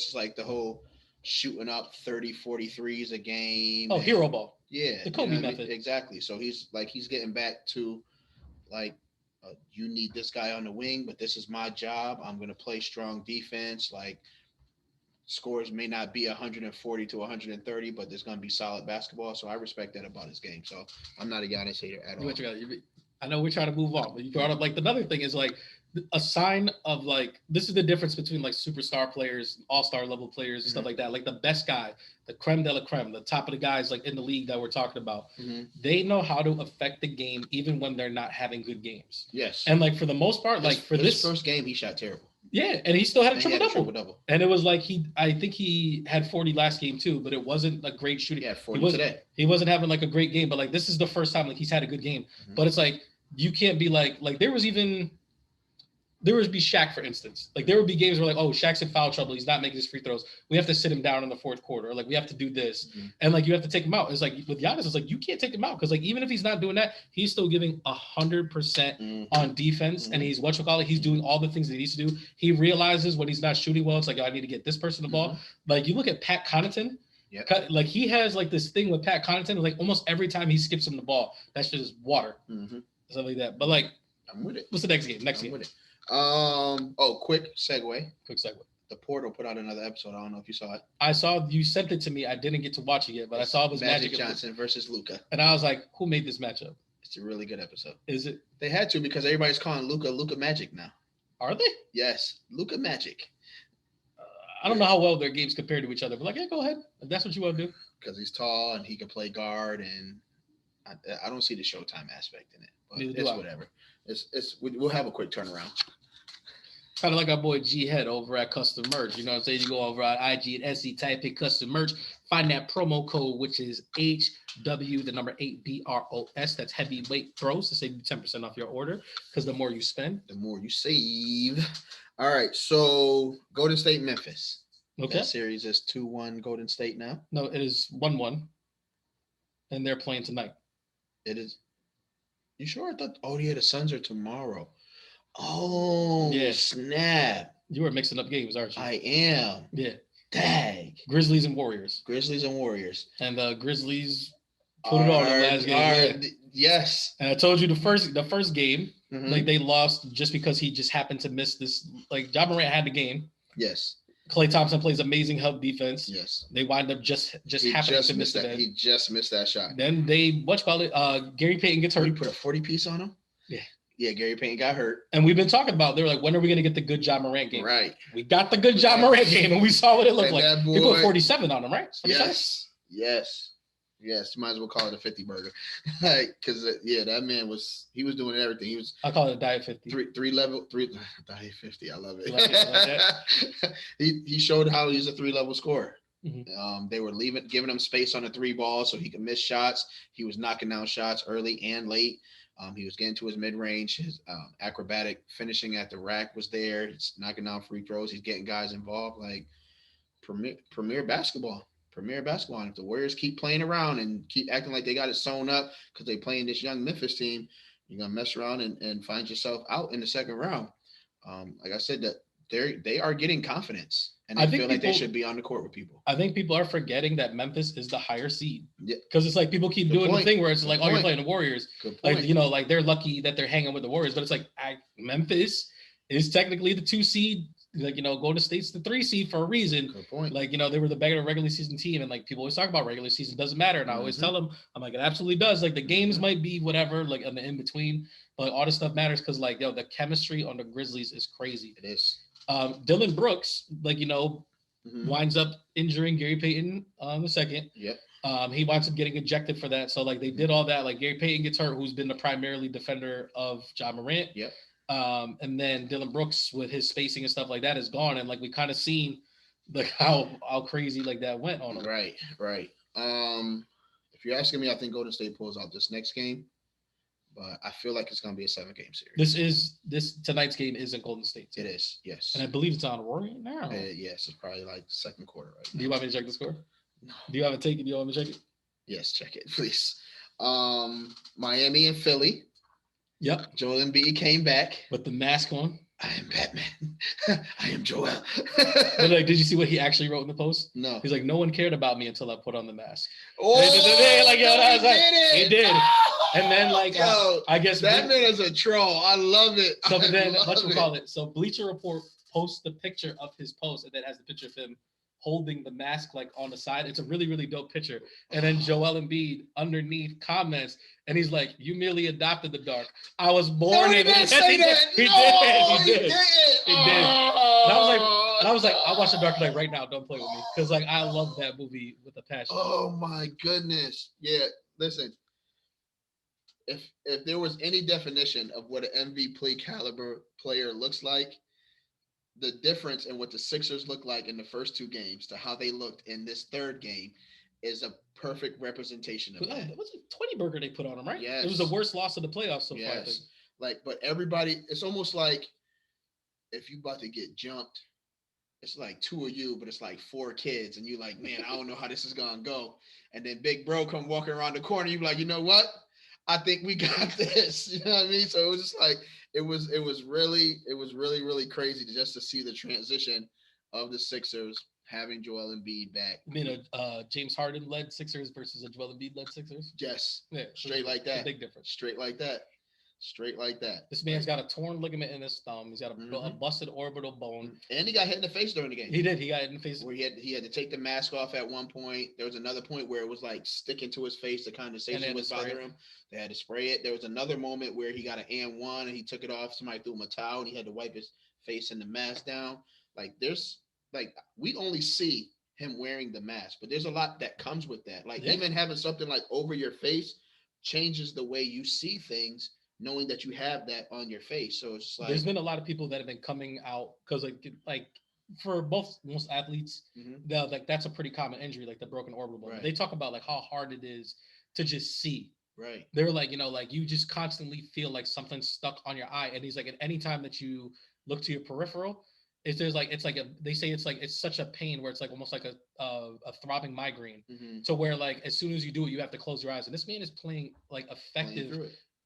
just like the whole shooting up 30, 40 threes a game. Oh, hero ball. Yeah. The Kobe method. Exactly. So he's getting back to like, you need this guy on the wing, but this is my job. I'm going to play strong defense. Like, scores may not be 140 to 130, but there's going to be solid basketball. So I respect that about his game. So I'm not a Giannis hater at all. I know we're trying to move on, but you brought up like another thing is like a sign of like, this is the difference between like superstar players, all-star level players and stuff like that. Like the best guy, the creme de la creme, the top of the guys like in the league that we're talking about, they know how to affect the game even when they're not having good games. Yes. And like for the most part, like for this first game, he shot terrible. Yeah, and he still had a triple double. And it was like I think he had 40 last game too, but it wasn't a great shooting. Yeah, 40 today. He wasn't having like a great game, but like this is the first time like he's had a good game. But it's like you can't be like there would be Shaq, for instance. Like there would be games where like, oh, Shaq's in foul trouble. He's not making his free throws. We have to sit him down in the fourth quarter. Or, like we have to do this. And like you have to take him out. It's like with Giannis, it's like you can't take him out because like even if he's not doing that, he's still giving 100% on defense. And he's he's doing all the things that he needs to do. He realizes when he's not shooting well, it's like, I need to get this person the ball. Like you look at Pat Connaughton. Yeah. Like he has like this thing with Pat Connaughton. Like almost every time he skips him the ball, that's just water. Stuff like that. But like, I'm with it. What's the next game? With it. Quick segue. The Portal put out another episode. I don't know if you saw it. I saw you sent it to me. I didn't get to watch it yet, but I saw it was Magic Johnson versus Luka. And I was like, who made this matchup? It's a really good episode. Is it? They had to because everybody's calling Luka Magic now. Are they? Yes, Luka Magic. I don't know how well their games compare to each other, but like, yeah, go ahead. If that's what you want to do. Because he's tall and he can play guard, and I don't see the Showtime aspect in it, but it's whatever. We'll have a quick turnaround. Kind of like our boy G Head over at Custom Merch. You know what I'm saying? You go over on IG and SC, type in Custom Merch, find that promo code, which is HW, the number 8BROS. That's heavyweight bros to save you 10% off your order. Because the more you spend, the more you save. All right, so Golden State, Memphis. Okay. That series is 2-1 Golden State now. No, it is 1-1, and they're playing tonight. It is. You sure? I thought. Oh yeah, the Suns are tomorrow. Oh yeah, snap! You were mixing up games, aren't you? I am. Yeah. Dang. Grizzlies and Warriors. And the Grizzlies put it on the last game. Yes. And I told you the first game, like they lost just because he just happened to miss this. Like Ja Morant had the game. Yes. Klay Thompson plays amazing help defense. Yes. They wind up just happening to miss that. He just missed that shot. Then they Gary Payton gets hurt. You put a 40 piece on him? Yeah. Yeah, Gary Payton got hurt. And we've been talking about, they were like, when are we going to get the good Ja Morant game? Right. We got the good Ja Morant game, and we saw what it looked like. Boy, they put 47 on him, right? 47? Yes. You might as well call it a 50 burger. Like, because, that man was doing everything. I call it a Diet 50. Three Diet 50. I love it. Like he showed how he's a 3-level scorer. Mm-hmm. They were giving him space on the 3 ball so he could miss shots. He was knocking down shots early and late. He was getting to his mid-range. His acrobatic finishing at the rack was there. He's knocking down free throws. He's getting guys involved. Like premier basketball. And if the Warriors keep playing around and keep acting like they got it sewn up because they playing this young Memphis team, you're gonna mess around and find yourself out in the second round. Like I said, that they are getting confidence. And I feel like they should be on the court with people. I think people are forgetting that Memphis is the higher seed. Yeah. Because it's like people keep doing the thing where it's like, oh, you're playing the Warriors. Good point. Like, like they're lucky that they're hanging with the Warriors. But it's like Memphis is technically the 2 seed. Like, Golden State's the 3 seed for a reason. Good point. Like, they were the better regular season team. And like people always talk about regular season doesn't matter. And I always tell them, I'm like, it absolutely does. Like the games might be whatever, like in the in between. But like, all this stuff matters because like, the chemistry on the Grizzlies is crazy. It is. Dylan Brooks, like, winds up injuring Gary Payton the second. Yep. He winds up getting ejected for that. So like they did all that. Like Gary Payton gets hurt, who's been the primarily defender of Ja Morant. Yep. And then Dylan Brooks with his spacing and stuff like that is gone. And like we kind of seen like how crazy like that went on him. Right. If you're asking me, I think Golden State pulls out this next game. But I feel like it's going to be a 7-game series. This tonight's game is in Golden State. It is, yes. And I believe it's on right now. Yes, it's probably like second quarter right now. Do you want me to check the score? No. Do you have a take? Do you want me to check it? Yes, check it, please. Miami and Philly. Yep. Joel Embiid came back. With the mask on. I am Batman. I am Joel. But like, did you see what he actually wrote in the post? No. He's like, no one cared about me until I put on the mask. Oh, he did. And then like, I guess Batman is a troll. I love it. So then call it. So Bleacher Report posts the picture of his post, and then has the picture of him holding the mask like on the side. It's a really, really dope picture. And then Joel Embiid underneath comments, and he's like, "You merely adopted the dark. I was born in it." He did. And I was like, I'll watch The Dark Knight right now. Don't play with me, because like I love that movie with a passion. Oh my goodness! Yeah, listen. If there was any definition of what an MVP caliber player looks like, the difference in what the Sixers look like in the first 2 games to how they looked in this 3rd game is a perfect representation of that. It was a 20 burger they put on him, right? Yes. It was the worst loss of the playoffs so far. Yes. Like, but everybody, it's almost like if you about to get jumped, it's like 2 of you, but it's like 4 kids, and you like, man, I don't know how this is gonna go. And then big bro come walking around the corner, you be like, you know what? I think we got this. You know what I mean? So it was just like it was really crazy just to see the transition of the Sixers having Joel Embiid back. You mean a James Harden led Sixers versus a Joel Embiid led Sixers? Yes. Yeah. Straight like that. Big difference. Straight like that. Straight like that. This man's got a torn ligament in his thumb. He's got a busted orbital bone. And he got hit in the face during the game. He did. He got hit in the face. Where he had to take the mask off at one point. There was another point where it was like sticking to his face. The condensation was bothering him. They had to spray it. There was another moment where he got an and he took it off. Somebody threw him a towel and he had to wipe his face and the mask down. Like we only see him wearing the mask, but there's a lot that comes with that. Like even having something like over your face changes the way you see things, knowing that you have that on your face. So it's like there's been a lot of people that have been coming out because like for most athletes, like that's a pretty common injury, like the broken orbital bone. Right. They talk about like how hard it is to just see. Right. They're like, like you just constantly feel like something's stuck on your eye. And he's like, at any time that you look to your peripheral, they say it's such a pain where it's like almost like a throbbing migraine. So where like as soon as you do it, you have to close your eyes. And this man is playing like effective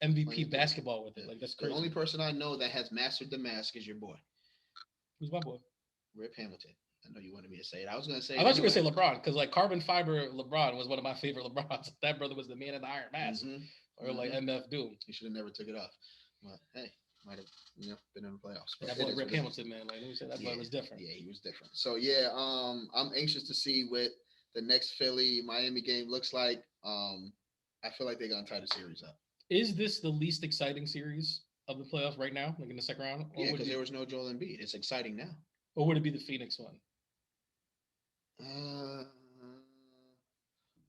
MVP basketball with it. Like that's crazy. The only person I know that has mastered the mask is your boy. Who's my boy? Rip Hamilton. I know you wanted me to say it. I was gonna say. I thought you were gonna say LeBron because like carbon fiber LeBron was one of my favorite LeBrons. That brother was the man in the iron mask, or like MF Doom. He should have never took it off. But hey, might have been in the playoffs. That boy Rip Hamilton, man. Like let me say that boy was different. Yeah, he was different. So yeah, I'm anxious to see what the next Philly Miami game looks like. I feel like they're gonna tie the series up. Is this the least exciting series of the playoffs right now, like in the second round? Yeah, because there was no Joel Embiid. It's exciting now. Or would it be the Phoenix one?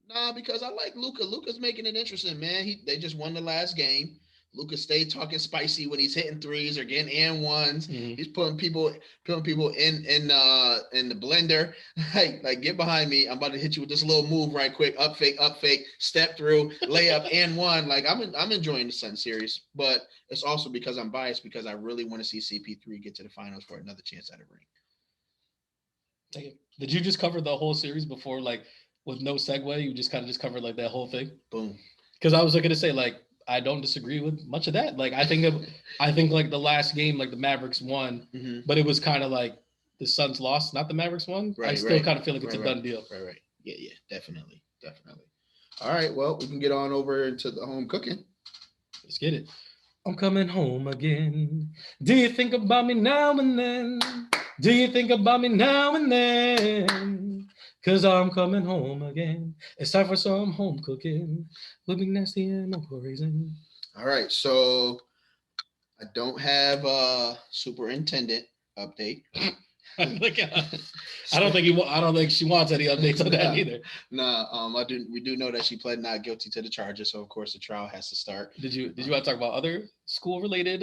Nah, because I like Luka. Luka's making it interesting, man. They just won the last game. Luka stayed talking spicy when he's hitting threes or getting and ones. He's putting people in the blender. like get behind me. I'm about to hit you with this little move right quick. Up fake, step through, layup and one. Like I'm enjoying the Sun series, but it's also because I'm biased because I really want to see CP3 get to the finals for another chance at a ring. Did you just cover the whole series before, like with no segue? You just kind of covered like that whole thing. Boom. Because I was looking to say like I don't disagree with much of that. Like I think like the last game, like the Mavericks won, but it was kind of like the Suns lost, not the Mavericks won. Right, I still kind of feel like it's a done deal. Right. Yeah, definitely. All right, well, we can get on over into the home cooking. Let's get it. I'm coming home again. Do you think about me now and then? Do you think about me now and then? Cause I'm coming home again. It's time for some home cooking. We'll be nasty and no poison. All right, so I don't have a superintendent update. I don't think she wants any updates on that either. We do know that she pled not guilty to the charges, so of course the trial has to start. Did you want to talk about other school related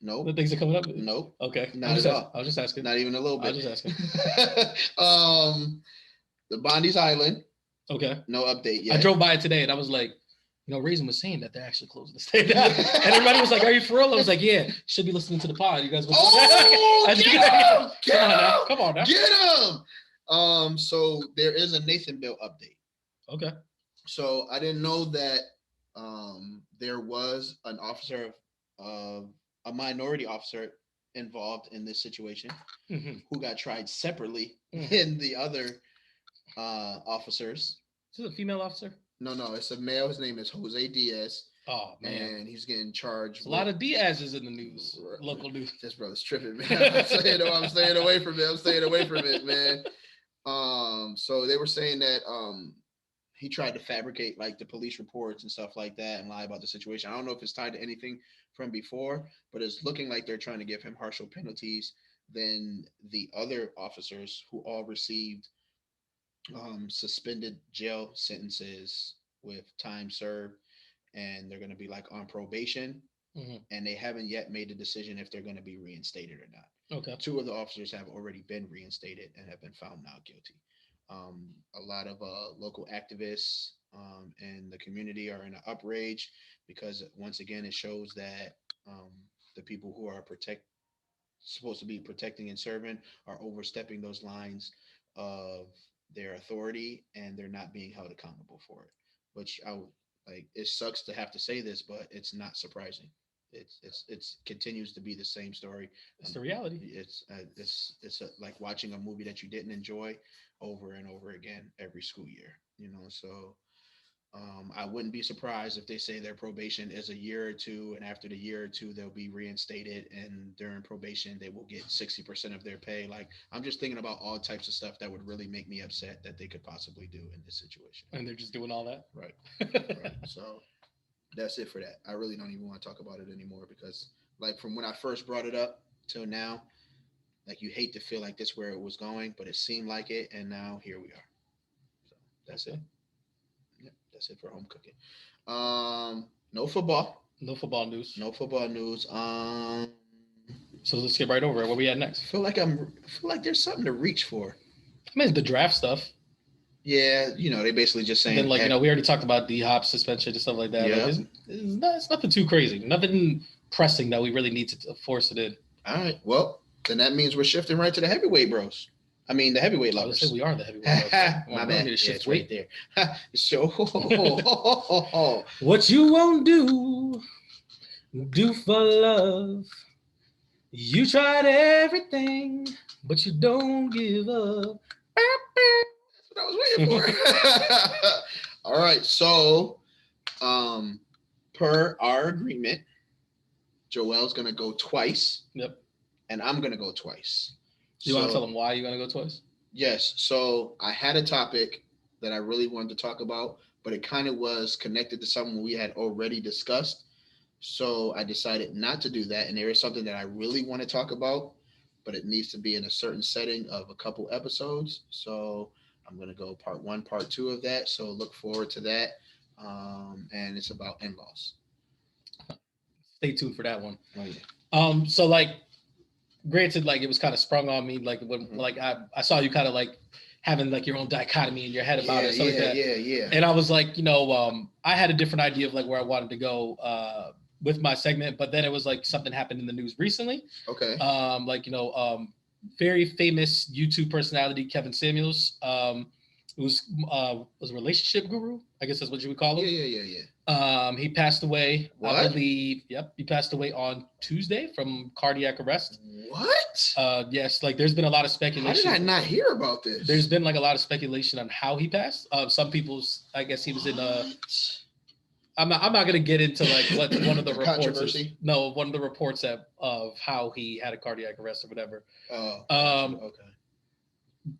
Nope. The things that coming up? Nope. Okay. Not at all. I was just asking. Not even a little bit. I was just asking. The Bondi's Island. Okay. No update yet. I drove by it today and I was like, Raisin was saying that they're actually closing the state down. And everybody was like, are you for real? I was like, yeah, should be listening to the pod. You guys will. Come on now. Get him. So there is a Nathan Bill update. Okay. So I didn't know that there was an officer a minority officer involved in this situation who got tried separately than the other officers. Is this a female officer? No, it's a male. His name is Jose Diaz. Oh, man. And he's getting charged. A lot of Diaz's in the news, local news. This brother's tripping, man. I'm staying away from it. Man. So they were saying that he tried to fabricate like the police reports and stuff like that and lie about the situation. I don't know if it's tied to anything from before, but it's looking like they're trying to give him harsher penalties than the other officers who all received suspended jail sentences with time served, and they're going to be like on probation, and they haven't yet made a decision if they're going to be reinstated or not. Okay. 2 of the officers have already been reinstated and have been found not guilty. A lot of local activists and the community are in an outrage because once again it shows that the people who are supposed to be protecting and serving are overstepping those lines of their authority, and they're not being held accountable for it. Which it sucks to have to say this, but it's not surprising. It's continues to be the same story. It's the reality. It's like watching a movie that you didn't enjoy over and over again every school year. So I wouldn't be surprised if they say their probation is a year or two, and after the year or two, they'll be reinstated. And during probation, they will get 60% of their pay. Like, I'm just thinking about all types of stuff that would really make me upset that they could possibly do in this situation. And they're just doing all that. Right. Right. So that's it for that. I really don't even want to talk about it anymore because, like, from when I first brought it up till now, like, you hate to feel like this where it was going, but it seemed like it, and now here we are. So that's it. Yep, that's it for home cooking. No football. No football news. No football news. So let's get right over it. Where we at next? I feel like there's something to reach for. I mean, it's the draft stuff. Yeah, they basically just saying. Then, like, we already talked about D-Hop suspension and stuff like that. Yeah. Like, it's nothing too crazy. Nothing pressing that we really need to force it in. All right. Well, then that means we're shifting right to the heavyweight bros. I mean, the heavyweight I would lovers. say we are the heavyweight lovers. My bad. To Yeah, shift it's weight right there. So, what you won't do for love. You tried everything, but you don't give up. That's what I was waiting for. All right. So, per our agreement, Joel's gonna go twice. Yep. And I'm gonna go twice. You want to tell them why you're gonna go twice? Yes. So I had a topic that I really wanted to talk about, but it kind of was connected to something we had already discussed. So I decided not to do that. And there is something that I really want to talk about, but it needs to be in a certain setting of a couple episodes. So I'm going to go part 1, part 2 of that. So look forward to that. And it's about in-laws. Stay tuned for that one. Oh, yeah. So, like, granted, like, it was kind of sprung on me, like, when like I saw you kind of like having like your own dichotomy in your head about it. Yeah. And I was like, I had a different idea of like where I wanted to go with my segment, but then it was like something happened in the news recently. Okay. Very famous YouTube personality Kevin Samuels, who's was a relationship guru, I guess that's what you would call him. Yeah. He passed away. What? I believe. Yep, he passed away on Tuesday from cardiac arrest. What? Yes, like there's been a lot of speculation. How did I not hear about this? There's been like a lot of speculation on how he passed. Some people's, I guess he was in I'm not gonna get into like what one of the reports controversy. No, one of the reports of how he had a cardiac arrest or whatever. Oh. Okay.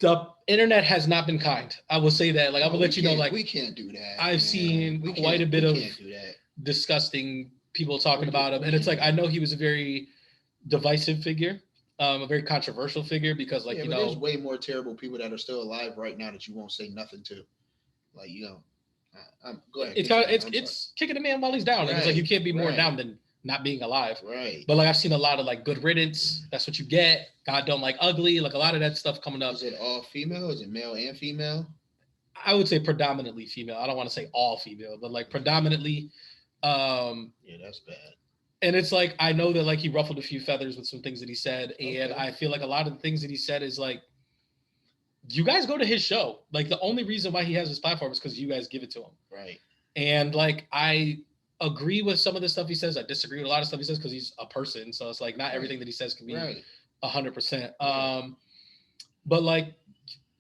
The internet has not been kind. I will say that. Like, I will let you know. Like, we can't do that. I've seen quite a bit of disgusting people talking about him, and it's like I know he was a very divisive figure, a very controversial figure because, like, there's way more terrible people that are still alive right now that you won't say nothing to. Like, go ahead. It's kicking a man while he's down. Right. It's like you can't be more down than not being alive. Right. But like I've seen a lot of like good riddance. That's what you get. God don't like ugly. Like a lot of that stuff coming up. Is it all female? Is it male and female? I would say predominantly female. I don't want to say all female, but like predominantly. Yeah, that's bad. And it's like I know that like he ruffled a few feathers with some things that he said, and I feel like a lot of the things that he said is like, you guys go to his show. Like the only reason why he has this platform is because you guys give it to him. Right. And like I agree with some of the stuff he says. I disagree with a lot of stuff he says because he's a person. So it's like not everything that he says can be 100%. But like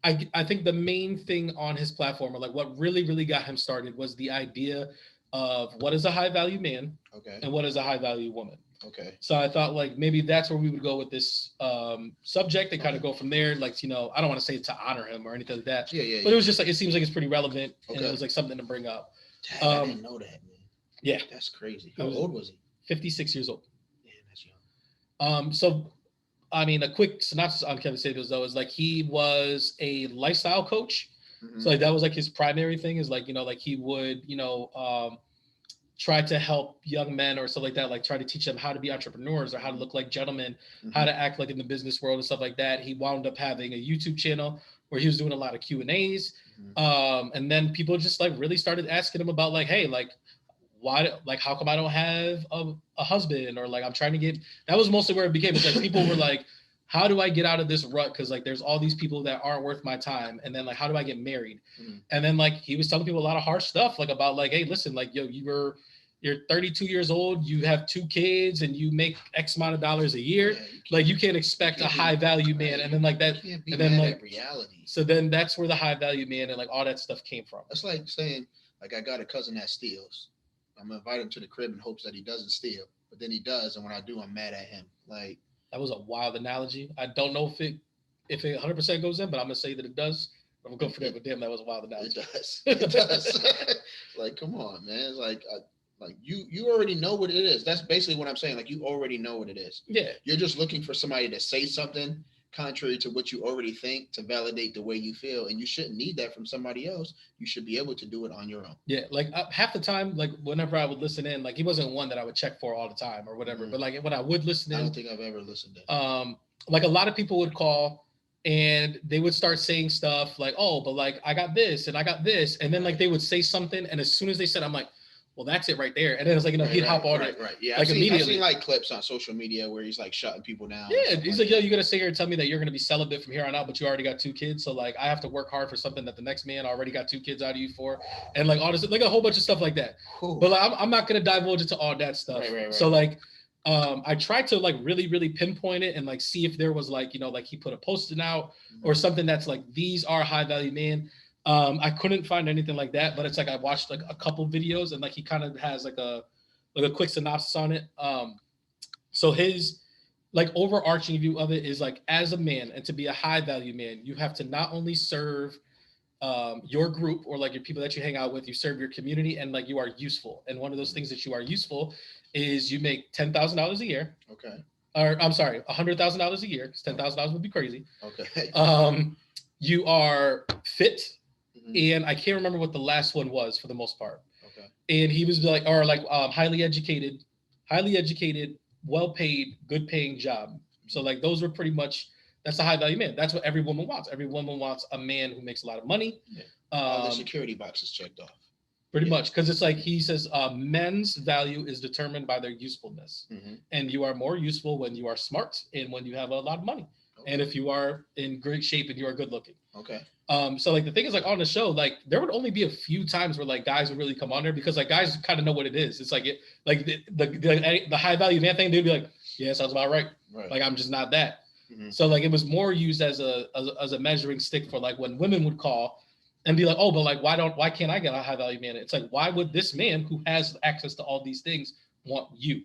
I think the main thing on his platform, or like what really, really got him started, was the idea of what is a high value man and what is a high value woman. Okay. So I thought like maybe that's where we would go with this subject and kind of go from there. Like, I don't want to say to honor him or anything like that. Yeah. But it was just like, it seems like it's pretty relevant and it was like something to bring up. Dang, I didn't know that, man. Yeah. That's crazy. How old was he? 56 years old. Yeah, that's young. So, I mean, a quick synopsis on Kevin Samuels though is like he was a lifestyle coach. Mm-hmm. So like that was like his primary thing is like, like he would, try to help young men or stuff like that, like try to teach them how to be entrepreneurs or how to look like gentlemen, how to act like in the business world and stuff like that. He wound up having a YouTube channel where he was doing a lot of Q&As. And then people just like really started asking him about like, hey, like, why, like, how come I don't have a husband? Or like, I'm trying to get, that was mostly where it became. It's like people were like, how do I get out of this rut? Cause like, there's all these people that aren't worth my time. And then like, how do I get married? And then like, he was telling people a lot of harsh stuff, like about like, hey, listen, like, yo, you're 32 years old, you have 2 kids and you make X amount of dollars a year. You can't expect a high value man. And then like that, and then like reality. So then that's where the high value man and like all that stuff came from. That's like saying Like I got a cousin that steals. I'm gonna invite him to the crib in hopes that he doesn't steal, but then he does, and when I do, I'm mad at him. Like that was a wild analogy. I don't know if it 100% goes in, but I'm gonna say that it does. I'm gonna go for that. But damn, that was a wild analogy. It does. It does. Like, come on, man. It's like you already know what it is. That's basically what I'm saying. Like you already know what it is. Yeah. You're just looking for somebody to say something contrary to what you already think to validate the way you feel, and you shouldn't need that from somebody else. You should be able to do it on your own. Yeah, like half the time, like whenever I would listen in, like he wasn't one that I would check for all the time or whatever. But like when I would listen in, I don't think I've ever listened to. Like a lot of people would call and they would start saying stuff like, "Oh, but like I got this and I got this," and then like they would say something, and as soon as they said, I'm like, "Well, that's it right there." And then it's like, he'd hop on it. Right. Yeah, like I've seen like clips on social media where he's like shutting people down. Yeah, he's like, "Yo, you're gonna sit here and tell me that you're gonna be celibate from here on out, but you already got 2 kids. So like, I have to work hard for something that the next man already got 2 kids out of you for," and like all this, like a whole bunch of stuff like that. Cool. But like, I'm not gonna divulge into all that stuff. Right. So like, I tried to like really pinpoint it and like see if there was like, like he put a post-it out or something that's like, these are high value men. I couldn't find anything like that, but it's like I watched like a couple videos and like he kind of has like a quick synopsis on it. So his like overarching view of it is like, as a man and to be a high value man, you have to not only serve your group or like your people that you hang out with, you serve your community, and like you are useful. And one of those things that you are useful is you make $10,000 a year. Okay. Or I'm sorry, $100,000 a year, because $10,000 would be crazy. Okay. You are fit. And I can't remember what the last one was for the most part. Okay. And he was like, highly educated, well-paid, good-paying job. So like those were pretty much, that's a high-value man. That's what every woman wants. Every woman wants a man who makes a lot of money. Yeah. The security box is checked off. Pretty much, because it's like he says, men's value is determined by their usefulness, and you are more useful when you are smart and when you have a lot of money, and if you are in great shape and you are good looking. Okay. So like the thing is like on the show, like there would only be a few times where like guys would really come on there because like guys kind of know what it is. It's like the high value man thing. They'd be like, yeah, sounds about right. Like I'm just not that. So like it was more used as a measuring stick for like when women would call and be like, oh, but like why can't I get a high value man? It's like, why would this man who has access to all these things want you?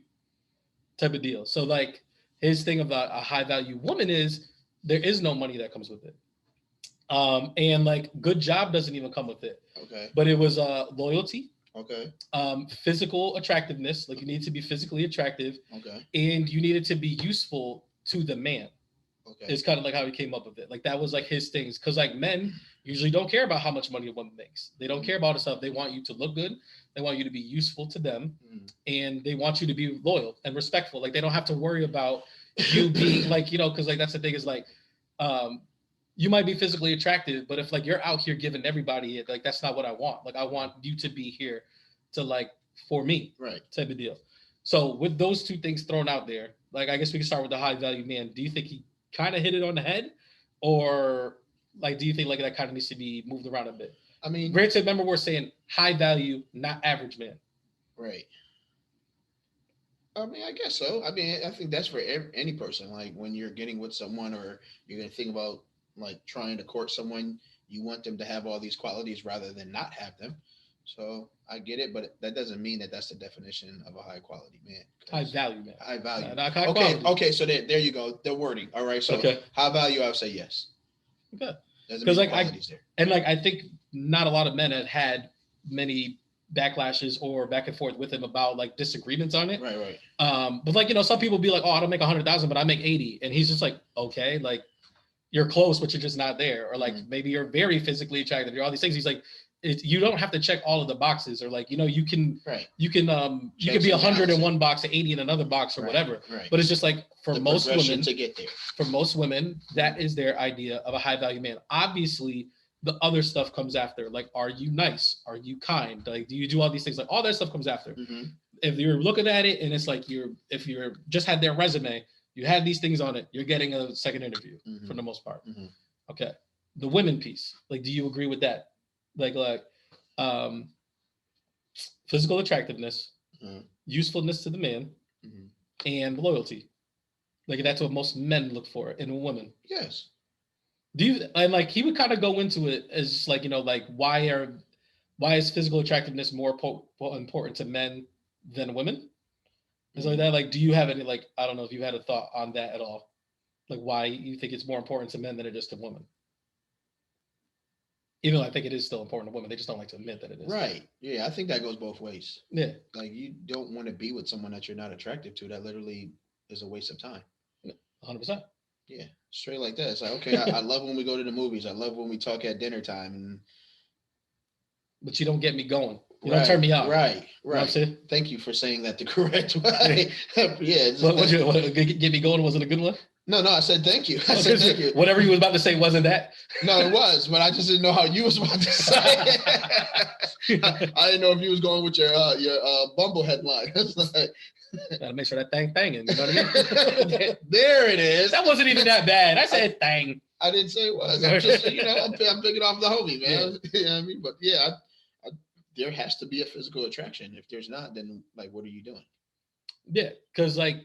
Type of deal. So like his thing about a high value woman is there is no money that comes with it. And like good job doesn't even come with it. Okay. But it was loyalty. Okay. Physical attractiveness, like you need to be physically attractive. Okay. And you needed to be useful to the man. Okay. It's kind of like how he came up with it. Like that was like his things. Because like men usually don't care about how much money a woman makes. They don't care about the stuff. They want you to look good. They want you to be useful to them. And they want you to be loyal and respectful. Like they don't have to worry about you being like, because like that's the thing is like, you might be physically attractive, but if like you're out here giving everybody it, like that's not what I want. Like I want you to be here to like for me, right? Type of deal. So with those two things thrown out there, like I guess we can start with the high value man. Do you think he kind of hit it on the head, or like do you think like that kind of needs to be moved around a bit? I mean, granted, remember we're saying high value, not average man. Right. I mean, I guess so. I mean, I think that's for any person. Like when you're getting with someone, or you're gonna think about like trying to court someone, you want them to have all these qualities rather than not have them. So I get it, but that doesn't mean that that's the definition of a high quality man. High value man. High value. Okay. Okay. So there you go. The wording. All right. So high value, I would say yes. Okay. Because like I think not a lot of men have had many backlashes or back and forth with him about like disagreements on it. Right. But like some people be like, oh, I don't make 100,000, but I make 80, and he's just like, okay, like. You're close, but you're just not there. Or like maybe you're very physically attractive. You're all these things. He's like, you don't have to check all of the boxes, or like, you can be 100 in one box and 80 in another box or whatever. Right. But it's just like for most women to get there. For most women, that is their idea of a high value man. Obviously, the other stuff comes after. Like, are you nice? Are you kind? Like, do you do all these things? Like all that stuff comes after. If you're looking at it and it's like if you're just had their resume, you had these things on it, you're getting a second interview for the most part. Okay. The women piece, like, do you agree with that? Like physical attractiveness, usefulness to the man, and loyalty. Like that's what most men look for in a woman. Yes. And like he would kind of go into it as like, like why why is physical attractiveness more important to men than women? Is like that. Like, do you have any, like, I don't know if you had a thought on that at all? Like, why you think it's more important to men than it is to women? Even though I think it is still important to women, they just don't like to admit that it is. Right. Yeah, I think that goes both ways. Yeah. Like, you don't want to be with someone that you're not attractive to. That literally is a waste of time. 100%. Yeah, straight like that. It's like, okay, I love when we go to the movies. I love when we talk at dinner time. But you don't get me going. You don't turn me on. Right. You know what I'm saying? Thank you for saying that the correct way. Yeah. What get me going? Was it a good one? No, I said thank you. I said thank you. Whatever you was about to say wasn't that. No, it was, but I just didn't know how you was about to say it. I didn't know if you was going with your Bumble headline. Gotta make sure that thing banging. You know what I mean? There it is. That wasn't even that bad. I said thing. I didn't say it was. I'm just, I'm picking off the homie, man. Yeah. You know what I mean? But yeah, there has to be a physical attraction. If there's not, then like, what are you doing? Yeah, because like,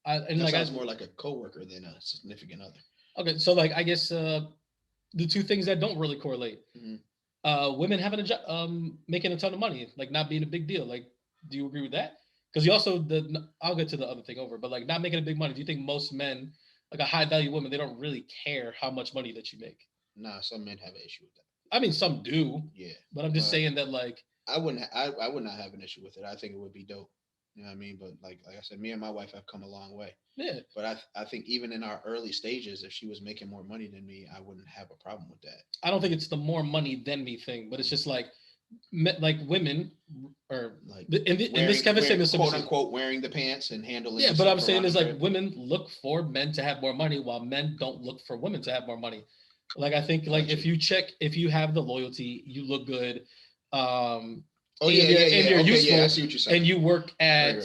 sounds more like a coworker than a significant other. Okay, so like, I guess the two things that don't really correlate: women having a job, making a ton of money, like not being a big deal. Like, do you agree with that? Because you also I'll get to the other thing over, but like not making a big money. Do you think most men, like a high value woman, they don't really care how much money that you make? Nah, some men have an issue with that. I mean, some do. Yeah, but I'm just saying that like I would not have an issue with it. I think it would be dope. You know what I mean? But like I said, me and my wife have come a long way. Yeah. But I think even in our early stages, if she was making more money than me, I wouldn't have a problem with that. I don't think it's the more money than me thing, but it's just like women or like in this Kevin Samuels quote unquote wearing the pants and handling. Yeah, but I'm saying is like women look for men to have more money while men don't look for women to have more money. Like I think like if you have the loyalty, you look good. And you're useful, I see what you're saying. And you work at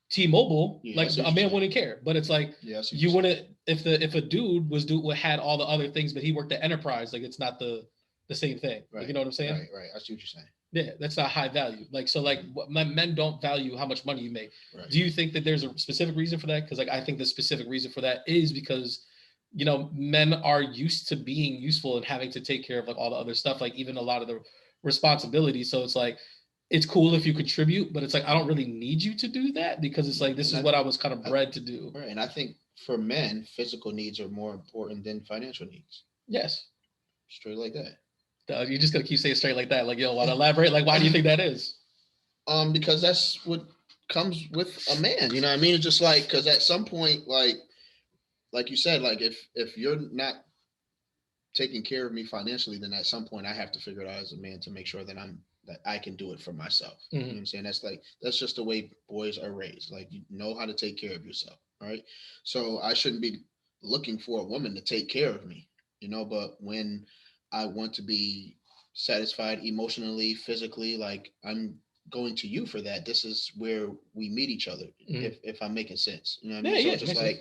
T-Mobile, like a man wouldn't care. But it's like you wouldn't if a dude had all the other things, but he worked at Enterprise, like it's not the same thing. Right. Like, you know what I'm saying? Right. I see what you're saying. Yeah, that's not high value. Like so, like men don't value how much money you make. Right. Do you think that there's a specific reason for that? Because like I think the specific reason for that is because men are used to being useful and having to take care of like all the other stuff, like even a lot of the responsibilities. So it's like it's cool if you contribute, but it's like I don't really need you to do that because it's like this is what I was kind of bred to do. Right, and I think for men, physical needs are more important than financial needs. Yes, straight like that. You're just gonna keep saying straight like that. Like, yo, want to elaborate? Like, why do you think that is? Because that's what comes with a man. You know what I mean? It's just like because at some point, like you said, like if you're not taking care of me financially, then at some point I have to figure it out as a man to make sure that I can do it for myself. You know what I'm saying? That's just the way boys are raised. Like you know how to take care of yourself. All right. So I shouldn't be looking for a woman to take care of me, but when I want to be satisfied emotionally, physically, like I'm going to you for that. This is where we meet each other. If I'm making sense, you know what I mean? So just like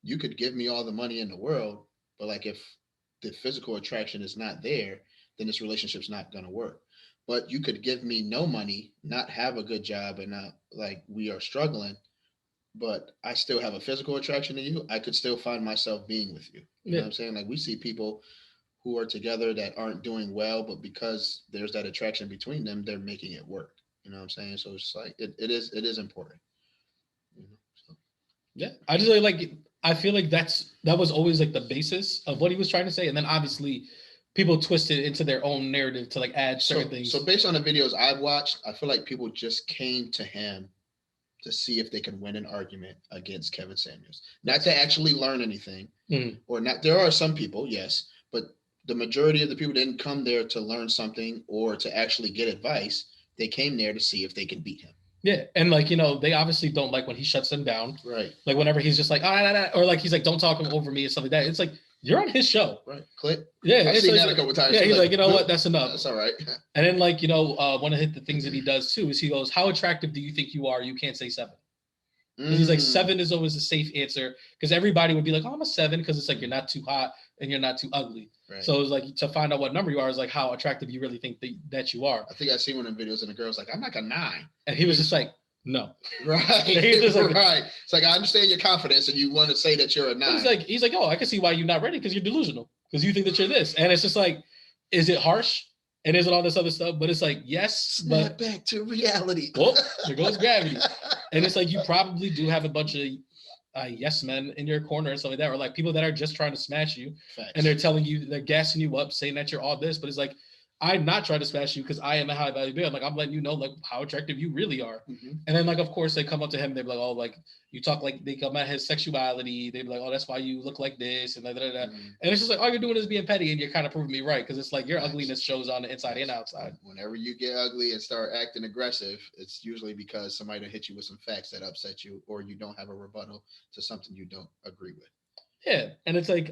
you could give me all the money in the world, but like if the physical attraction is not there, then this relationship's not going to work. But you could give me no money, not have a good job, and not like we are struggling, but I still have a physical attraction to you. I could still find myself being with you. You know what I'm saying? Like we see people who are together that aren't doing well, but because there's that attraction between them, they're making it work. You know what I'm saying? So it's like it is important. So. Yeah, I just I feel like that was always like the basis of what he was trying to say, and then obviously people twist it into their own narrative to like add certain things. So based on the videos I've watched, I feel like people just came to him to see if they can win an argument against Kevin Samuels, not to actually learn anything, or not. There are some people, yes, but the majority of the people didn't come there to learn something or to actually get advice. They came there to see if they can beat him. Yeah, and like they obviously don't like when he shuts them down. Right. Like whenever he's just like or like he's like don't talk over me and stuff like that. It's like you're on his show. Right. Click. Yeah, I've seen that a couple times. Yeah, he's like, what? That's enough. That's all right. And then like one of the things that he does too is he goes, "How attractive do you think you are? You can't say 7." He's like 7 is always a safe answer because everybody would be like, "Oh, I'm a 7," because it's like you're not too hot and you're not too ugly. Right. So it's like to find out what number you are is like how attractive you really think that you are. I think I seen one of the videos and the girl's like, "I'm like a 9," and he was just like, "No." Right. He's just like, right. It's like I understand your confidence and you want to say that you're a 9. He's like, "Oh, I can see why you're not ready because you're delusional because you think that you're this." And it's just like, is it harsh? and there's all this other stuff, but it's like, yes, Snap back to reality. Well, there goes gravity. And it's like, you probably do have a bunch of yes men in your corner and stuff like that, or like people that are just trying to smash you. Facts. And they're telling you, they're gassing you up, saying that you're all this, but it's like, I'm not trying to smash you because I am a high value man. Like, I'm letting you know like how attractive you really are. Mm-hmm. And then like, of course, they come up to him, they're like, oh, like you talk like, they come at his sexuality. They're like, oh, that's why you look like this and da, da, da. Mm-hmm. And it's just like, all you're doing is being petty, and you're kind of proving me right, because it's like your ugliness shows on the inside and outside. Whenever you get ugly and start acting aggressive, it's usually because somebody will hit you with some facts that upset you, or you don't have a rebuttal to something you don't agree with. Yeah. And it's like,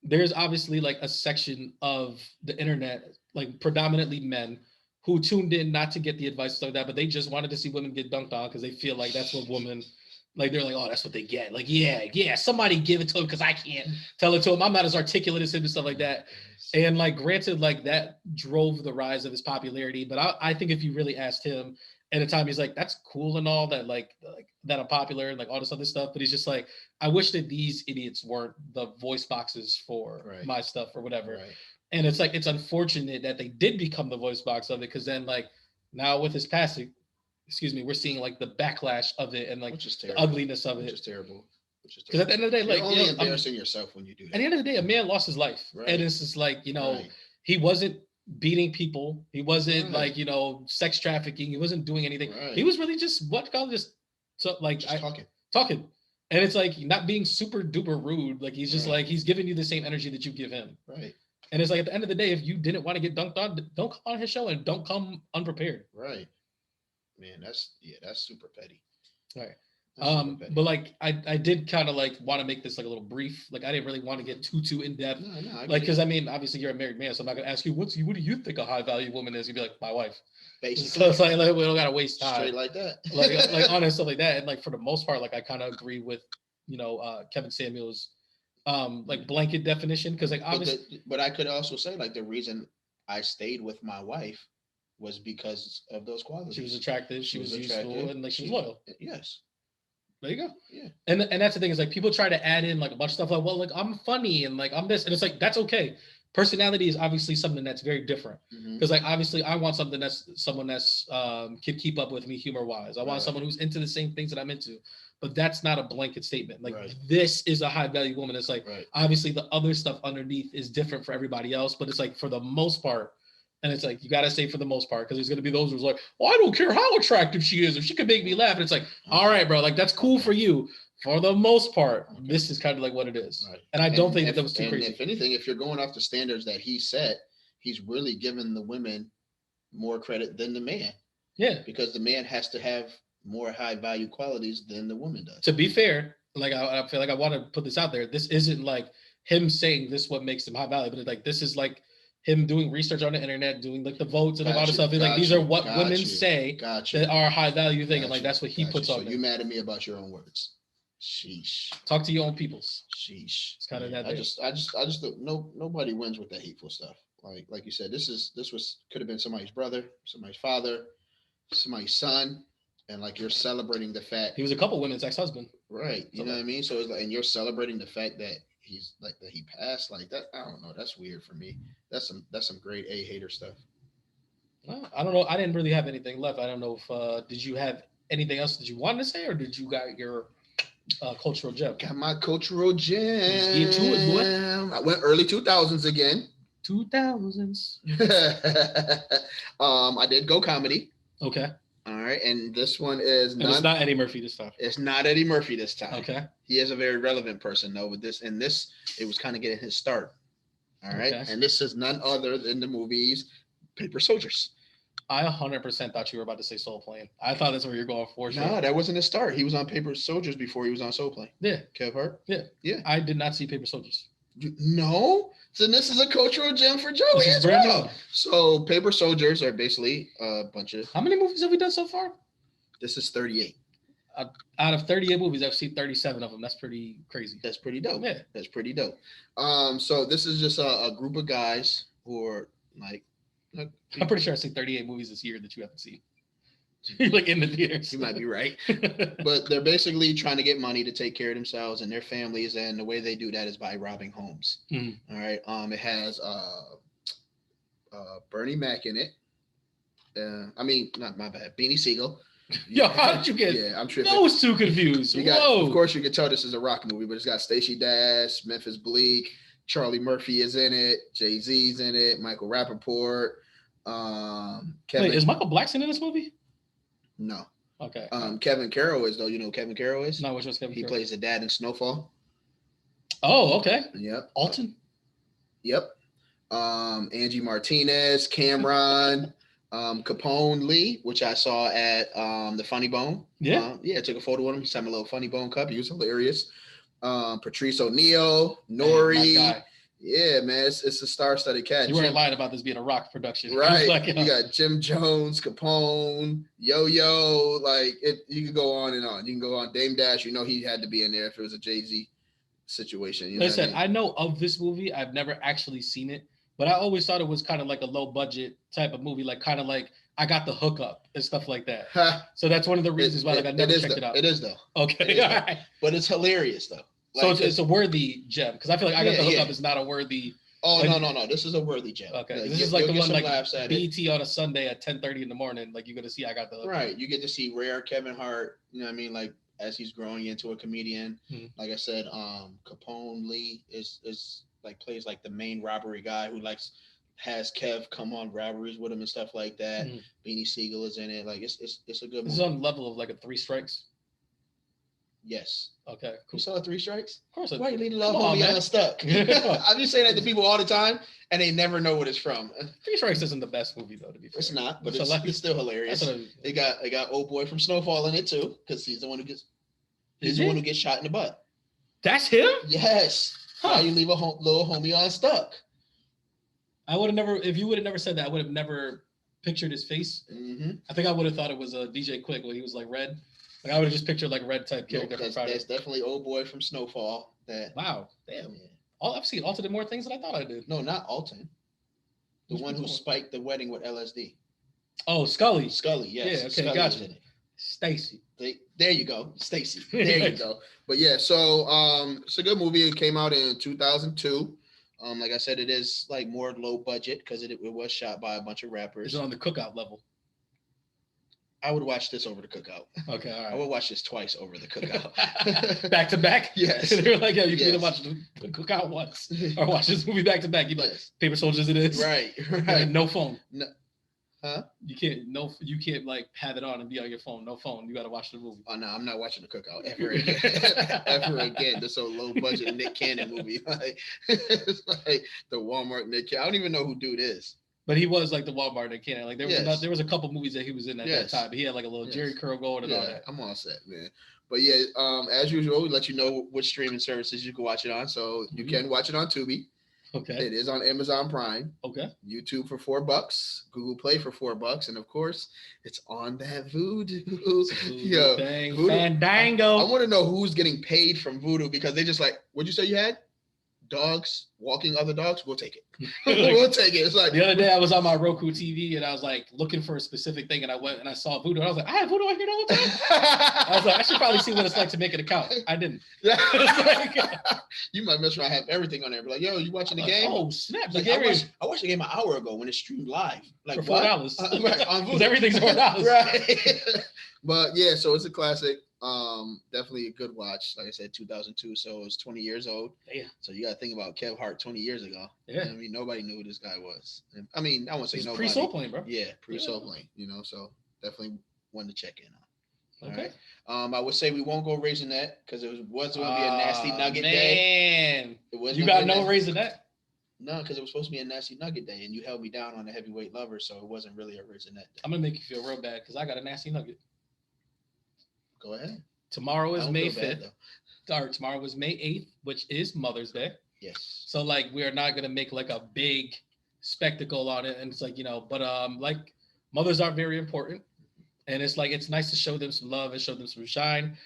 there's obviously like a section of the internet, like predominantly men, who tuned in not to get the advice like that, but they just wanted to see women get dunked on because they feel like that's what women, like they're like, oh, that's what they get. Like, yeah, somebody give it to him because I can't tell it to him. I'm not as articulate as him and stuff like that. And like, granted, like that drove the rise of his popularity. But I think if you really asked him at the time, he's like, that's cool and all that, like that I'm popular and like all this other stuff. But he's just like, I wish that these idiots weren't the voice boxes for my stuff or whatever. Right. And it's like, it's unfortunate that they did become the voice box of it, because then like now with his passing, we're seeing like the backlash of it and like the ugliness of it. Which is terrible. Because at the end of the day, you're like, only embarrassing yourself when you do that. At the end of the day, a man lost his life. Right. And it's just like, he wasn't beating people. He wasn't like, sex trafficking. He wasn't doing anything. Right. He was really just talking. And it's like not being super duper rude. Like he's just like, he's giving you the same energy that you give him. Right. And it's like, at the end of the day, if you didn't want to get dunked on, don't come on his show and don't come unprepared. Right. Man, that's super petty. Right. But like, I did kind of like want to make this like a little brief. Like, I didn't really want to get too in depth. No, like, because I mean, obviously you're a married man, so I'm not gonna ask you what do you think a high value woman is. You'd be like, my wife. Basically. So it's like we don't gotta waste time. Straight like that. like honest stuff like that. And like for the most part, like I kind of agree with Kevin Samuel's like blanket definition, because like obviously. But I could also say like the reason I stayed with my wife was because of those qualities. She was attractive. She was useful, and like she was loyal. Yes. There you go. Yeah. And that's the thing, is like people try to add in like a bunch of stuff like, well, like I'm funny and like I'm this, and it's like, that's okay. Personality is obviously something that's very different, because like obviously I want something that's someone that's can keep up with me humor wise. I want someone who's into the same things that I'm into, but that's not a blanket statement. Like this is a high value woman. It's like obviously the other stuff underneath is different for everybody else, but it's like for the most part. And it's like, you got to say for the most part, because there's going to be those who's like, well, I don't care how attractive she is. If she could make me laugh. And it's like, all right, bro, like that's cool for you. For the most part, this is kind of like what it is. Right. And I don't think that was too crazy. If anything, if you're going off the standards that he set, he's really giving the women more credit than the man. Yeah. Because the man has to have more high value qualities than the woman does. To be fair, like I feel like I want to put this out there. This isn't like him saying this what makes him high value, but it's like this is like him doing research on the internet, doing like the votes and all the stuff. Like these are what women say that are high value thing, and like that's what he puts on. So you mad at me about your own words? Sheesh. Talk to your own peoples. Sheesh. It's kind of that. I just nobody wins with that hateful stuff. Like you said, this could have been somebody's brother, somebody's father, somebody's son, and like you're celebrating the fact he was a couple women's ex-husband. Right. You know what I mean? So it's like, and you're celebrating the fact that he's like that he passed like that. I don't know. That's weird for me. That's some grade A hater stuff. I don't know. I didn't really have anything left. I don't know if did you have anything else that you wanted to say, or did you got your cultural gem? Got my cultural gem. Get to it, boy. I went early 2000s again. 2000s. I did go comedy. Okay. All right, and this one is it's not Eddie Murphy this time. It's not Eddie Murphy this time. Okay. He is a very relevant person though. With this, it was kind of getting his start. All right, and this is none other than the movies Paper Soldiers. I 100% thought you were about to say Soul Plane. I thought that's where you're going for. No, that wasn't his start. He was on Paper Soldiers before he was on Soul Plane. Yeah. Kev Hart? Yeah. I did not see Paper Soldiers. No? So this is a cultural gem for Joey as well. So Paper Soldiers are basically a bunch of... How many movies have we done so far? This is 38. Out of 38 movies, I've seen 37 of them. That's pretty crazy. That's pretty dope. Yeah. That's pretty dope. So this is just a group of guys who are like... I'm pretty sure I've seen 38 movies this year that you haven't seen. Like in the theaters. You might be right. But they're basically trying to get money to take care of themselves and their families, and the way they do that is by robbing homes. All right. It has Bernie Mac in it. I mean, not my bad. Beanie Siegel. Yo, how did you get? Yeah, I'm tripping. Those two confused. Of course, you can tell this is a rock movie, but it's got Stacey Dash, Memphis Bleak, Charlie Murphy is in it, Jay-Z's in it, Michael Rappaport. Kevin. Wait, is Michael Blackson in this movie? No. Okay. Kevin Carroll is though. You know who Kevin Carroll is? No, which one's Kevin? He plays the dad in Snowfall. Oh, okay. Yep. Alton. Yep. Angie Martinez, Cameron. Capone Lee, which I saw at the Funny Bone. Yeah. I took a photo with him. He sent me a little Funny Bone cup. He was hilarious. Patrice O'Neal, Nori. Man, yeah, man, it's a star-studded cast. You weren't lying about this being a rock production. Right. Like, you got Jim Jones, Capone, Yo-Yo. Like, you can go on and on. You can go on. Dame Dash, he had to be in there if it was a Jay-Z situation. You know Listen, I know of this movie. I've never actually seen it. But I always thought it was kind of like a low budget type of movie, like kind of like I got the hookup and stuff like that. So that's one of the reasons why I never checked it out. It is though. Okay, all right. But it's hilarious though. Like, so it's a worthy gem because I feel like I got the hookup is not a worthy. Oh like, no! This is a worthy gem. Okay, like, this is like the one like BET on a Sunday at 10:30 in the morning. Like you're gonna see I got the hookup. Right. You get to see rare Kevin Hart. You know what I mean? Like as he's growing into a comedian. Like I said, Capone Lee is like plays like the main robbery guy who has Kev come on robberies with him and stuff like that. Beanie Siegel is in it. Like it's a good movie. This is on the level of like a 3 Strikes. Yes. Okay. Cool. You saw 3 Strikes? Of course. Why you leaving love homie unstuck? I be saying that to people all the time, and they never know what it's from. 3 Strikes isn't the best movie though. To be fair, it's not, but it's still hilarious. They got old boy from Snowfall in it too, because he's the one who gets shot in the butt. That's him? Yes. Why you leave a little homie unstuck? I would have never, if you would have never said that, I would have never pictured his face. I think I would have thought it was a DJ Quick when he was like red. Like I would have just pictured like red type character. That's definitely old boy from Snowfall. Wow, damn. Yeah. I've seen Alton did more things than I thought I did. No, not Alton. The one who spiked the wedding with LSD. Oh, Scully. Scully, yes. Yeah, okay, gotcha. Stacy. There you go, Stacy. There you go. But yeah, so it's a good movie. It came out in 2002. Like I said, it is like more low budget because it was shot by a bunch of rappers. Is it on the Cookout level? I would watch this over the Cookout. Okay, all right. I would watch this twice over the Cookout. Back to back? Yes. They're like, yeah, you can either watch the Cookout once or watch this movie back to back. You like Paper Soldiers it is. Right. No phone. No. Huh? You can't like have it on and be on your phone. No phone. You got to watch the movie. Oh no, I'm not watching the Cookout ever again. Ever again. This so low budget Nick Cannon movie. Like it's like the Walmart Nick Cannon. I don't even know who dude is. But he was like the Walmart Nick Cannon. Like there was a couple movies that he was in at that time. But he had like a little Jerry curl going and all that. I'm all set, man. But yeah, as usual, we let you know which streaming services you can watch it on. So you can watch it on Tubi. Okay. It is on Amazon Prime. Okay. YouTube for $4, Google Play for $4, and of course, it's on that Voodoo. Yo, Voodoo. Fandango. I want to know who's getting paid from Voodoo because they just like, what'd you say you had? Dogs walking other dogs? We'll take it. We'll take it. It's like the other day I was on my Roku TV and I was like looking for a specific thing and I went and I saw Voodoo and I was like, I have Voodoo on here the whole time. I was like, I should probably see what it's like to make an account. I didn't. You might mess around, have everything on there. Be like, yo, you watching the game? Oh snap! Like, I watched the game an hour ago when it streamed live. Like for $4. Right, on Voodoo. Everything's $4. Right. But yeah, so it's a classic. Definitely a good watch. Like I said, 2002, so it's 20 years old. Yeah. So you got to think about Kev Hart 20 years ago. Yeah. I mean, nobody knew who this guy was. I mean, I won't say nobody. Pre-Soul Plane, bro. Yeah, pre-Soul Plane. So definitely one to check in on. Okay. All right. I would say we won't go Raisinette because it was going to be a nasty nugget day. Man, you got no Raisinette? No, because it was supposed to be a nasty nugget day, and you held me down on a heavyweight lover, so it wasn't really a Raisinette day. I'm gonna make you feel real bad because I got a nasty nugget. Go ahead. Tomorrow is May 5th. Tomorrow is May 8th, which is Mother's Day. Yes. So like we are not gonna make like a big spectacle on it, and it's like but like mothers are very important, and it's like it's nice to show them some love and show them some shine.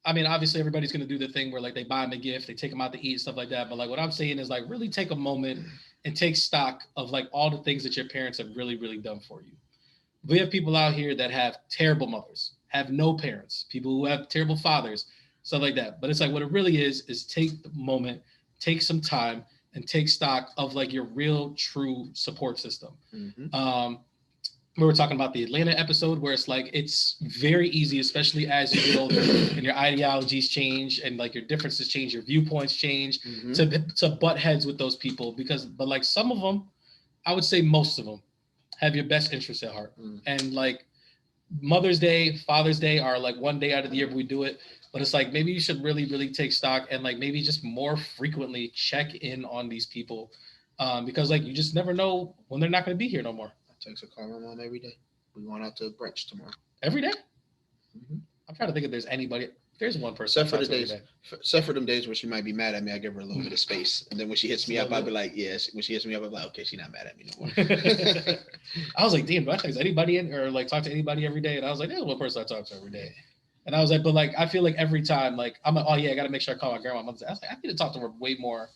I mean, obviously everybody's gonna do the thing where like they buy them a gift, they take them out to eat, stuff like that. But like what I'm saying is like really take a moment and take stock of like all the things that your parents have really, really done for you. We have people out here that have terrible mothers, have no parents, people who have terrible fathers, stuff like that. But it's like what it really is take the moment, take some time, and take stock of like your real true support system. Mm-hmm. We were talking about the Atlanta episode where it's like it's very easy, especially as you get older and your ideologies change and like your differences change, your viewpoints change, to butt heads with those people but like some of them, I would say most of them have your best interests at heart. And like Mother's Day, Father's Day are like one day out of the year we do it, but it's like maybe you should really, really take stock and like maybe just more frequently check in on these people, because like you just never know when they're not going to be here no more. I text a call my mom every day. We going out to brunch tomorrow. Every day? Mm-hmm. I'm trying to think if there's anybody. There's one person. Except for them days where she might be mad at me, I give her a little bit of space. And then when she hits me up, I'll be like, yes. When she hits me up, I'm like, okay, she's not mad at me no more. I was like, damn, do I text anybody in or like talk to anybody every day? And I was like, there's one person I talk to every day. And I was like, but like, I feel like every time, like, I'm like, oh yeah, I got to make sure I call my grandma. I was like, I need to talk to her way more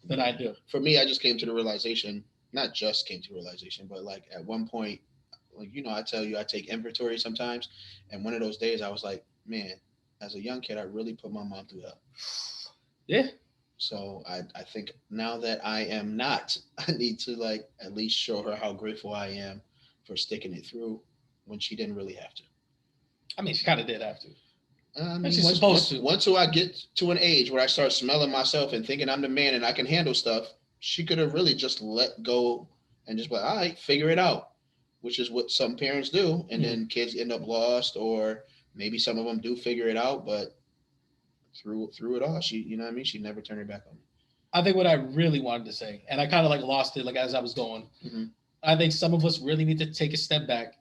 than I do. For me, I just came to the realization, not just came to realization, but like at one point, like, you know, I tell you, I take inventory sometimes. And one of those days I was like, man, as a young kid, I really put my mom through hell. Yeah. So I think now that I am not, I need to like at least show her how grateful I am for sticking it through when she didn't really have to. I mean, she kind of did have to. I mean, once I get to an age where I start smelling myself and thinking I'm the man and I can handle stuff, she could have really just let go and just be like, all right, figure it out, which is what some parents do. And then kids end up lost, or maybe some of them do figure it out, but through it all, she, you know what I mean? She never turned her back on me. I think what I really wanted to say, and I kind of like lost it like as I was going, I think some of us really need to take a step back,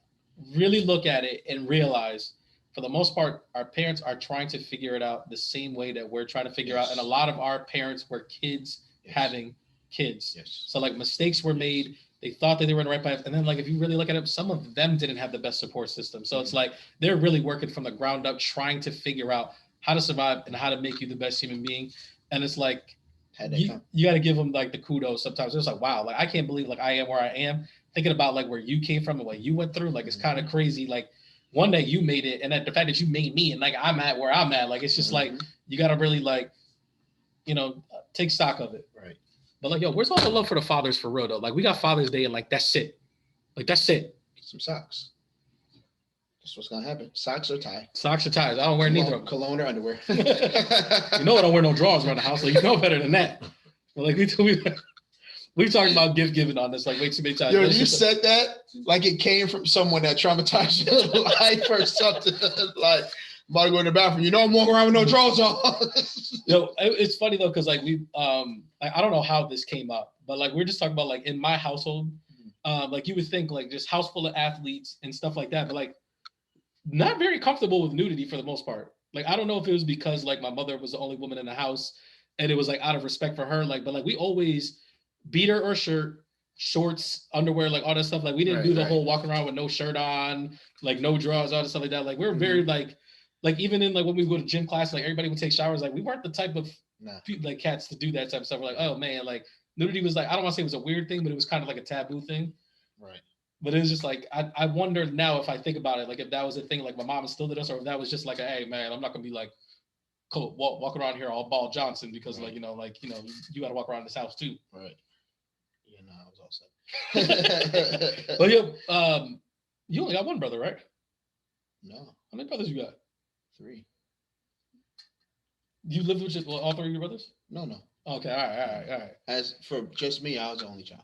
really look at it and realize for the most part, our parents are trying to figure it out the same way that we're trying to figure out. And a lot of our parents were kids having kids. Yes. So like mistakes were made. They thought that they were in the right path. And then like, if you really look at it, some of them didn't have the best support system. So it's like, they're really working from the ground up, trying to figure out how to survive and how to make you the best human being. And it's like, you got to give them like the kudos sometimes. It's like, wow, like I can't believe like I am where I am. Thinking about like where you came from and what you went through, like it's kind of crazy. Like one day you made it, and that the fact that you made me and like I'm at where I'm at, like it's just like you got to really like, you know, take stock of it. Right. But like, yo, where's all the love for the fathers for real though? Like we got Father's Day and like that's it. Like that's it. Some socks. That's what's gonna happen. Socks or tie. Socks or ties. I don't wear neither of them. Cologne or underwear. You know I don't wear no drawers around the house, so you know better than that. But like we've talked about gift giving on this like way too many times. Yo, you said that like it came from someone that traumatized your life or something. Like, I'm about to go in the bathroom. You know I'm walking around with no drawers on. Yo, it's funny though, because like we I don't know how this came up, but like we're just talking about like in my household, like you would think like just house full of athletes and stuff like that, but like not very comfortable with nudity for the most part. Like I don't know if it was because like my mother was the only woman in the house and it was like out of respect for her, like, but like we always beater or shirt, shorts, underwear, like all that stuff. Like we didn't do the whole walking around with no shirt on, like no drawers, all that stuff like that. Like we were very like even in like when we go to gym class, like everybody would take showers. Like we weren't the type of like cats to do that type of stuff. We're like, oh man, like nudity was like, I don't want to say it was a weird thing, but it was kind of like a taboo thing. Right. But it was just like, I wonder now if I think about it, like if that was a thing, like my mom instilled in us, or if that was just like, hey man, I'm not gonna be like, cool, walk around here all Ball Johnson because like, you know, you got to walk around this house too. Right. Yeah, no, I was all set. But you only got one brother, right? No. How many brothers you got? 3. You lived with all 3 of your brothers? No. Okay, all right. As for just me, I was the only child.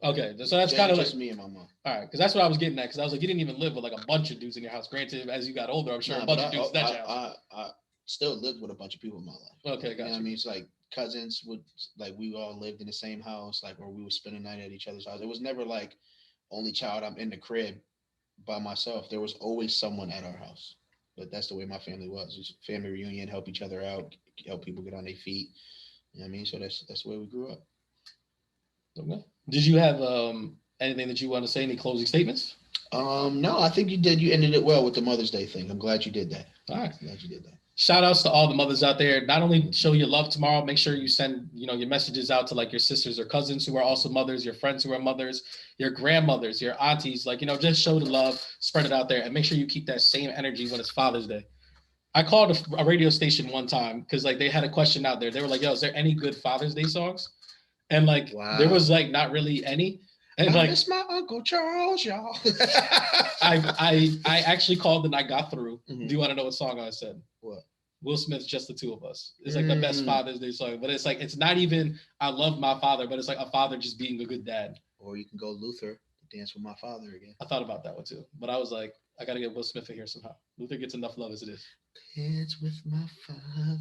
Okay, so that's kind of like just me and my mom. All right, because that's what I was getting at. Because I was like, you didn't even live with like a bunch of dudes in your house. Granted, as you got older, I'm sure a bunch of dudes in that house. I still lived with a bunch of people in my life. Okay, gotcha. You know what I mean? It's like cousins would, like we all lived in the same house, like, or we would spend a night at each other's house. It was never like only child, I'm in the crib by myself. There was always someone at our house. But that's the way my family was. It was family reunion, help each other out, help people get on their feet. You know what I mean? So that's the way we grew up. Okay. Did you have anything that you want to say? Any closing statements? No, I think you did. You ended it well with the Mother's Day thing. I'm glad you did that. All right. I'm glad you did that. Shout outs to all the mothers out there. Not only show your love tomorrow, make sure you send, your messages out to like your sisters or cousins who are also mothers, your friends who are mothers, your grandmothers, your aunties, just show the love, spread it out there, and make sure you keep that same energy when it's Father's Day. I called a radio station one time because like they had a question out there. They were like, yo, is there any good Father's Day songs? And like there was like not really any. And like it's my Uncle Charles, y'all. I actually called and I got through. Mhm. Do you want to know what song I said? What? Will Smith's Just the Two of Us. It's like the best Father's Day song, but it's like it's not even I love my father, but it's like a father just being a good dad. Or you can go Luther, Dance with My Father again. I thought about that one too, but I was like, I gotta get Will Smith in here somehow. Luther gets enough love as it is. Dance with my father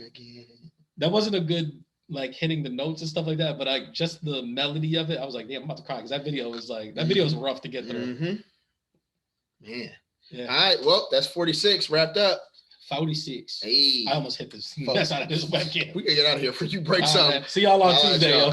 again. That wasn't a good like hitting the notes and stuff like that, but like just the melody of it, I was like, damn, I'm about to cry because that video was like video was rough to get through. Man. Yeah. All right. Well, that's 46 wrapped up. 46. Hey. I almost hit this. That's out of this webcam. We can get out of here before you break All something. right, see y'all on Tuesday, yo.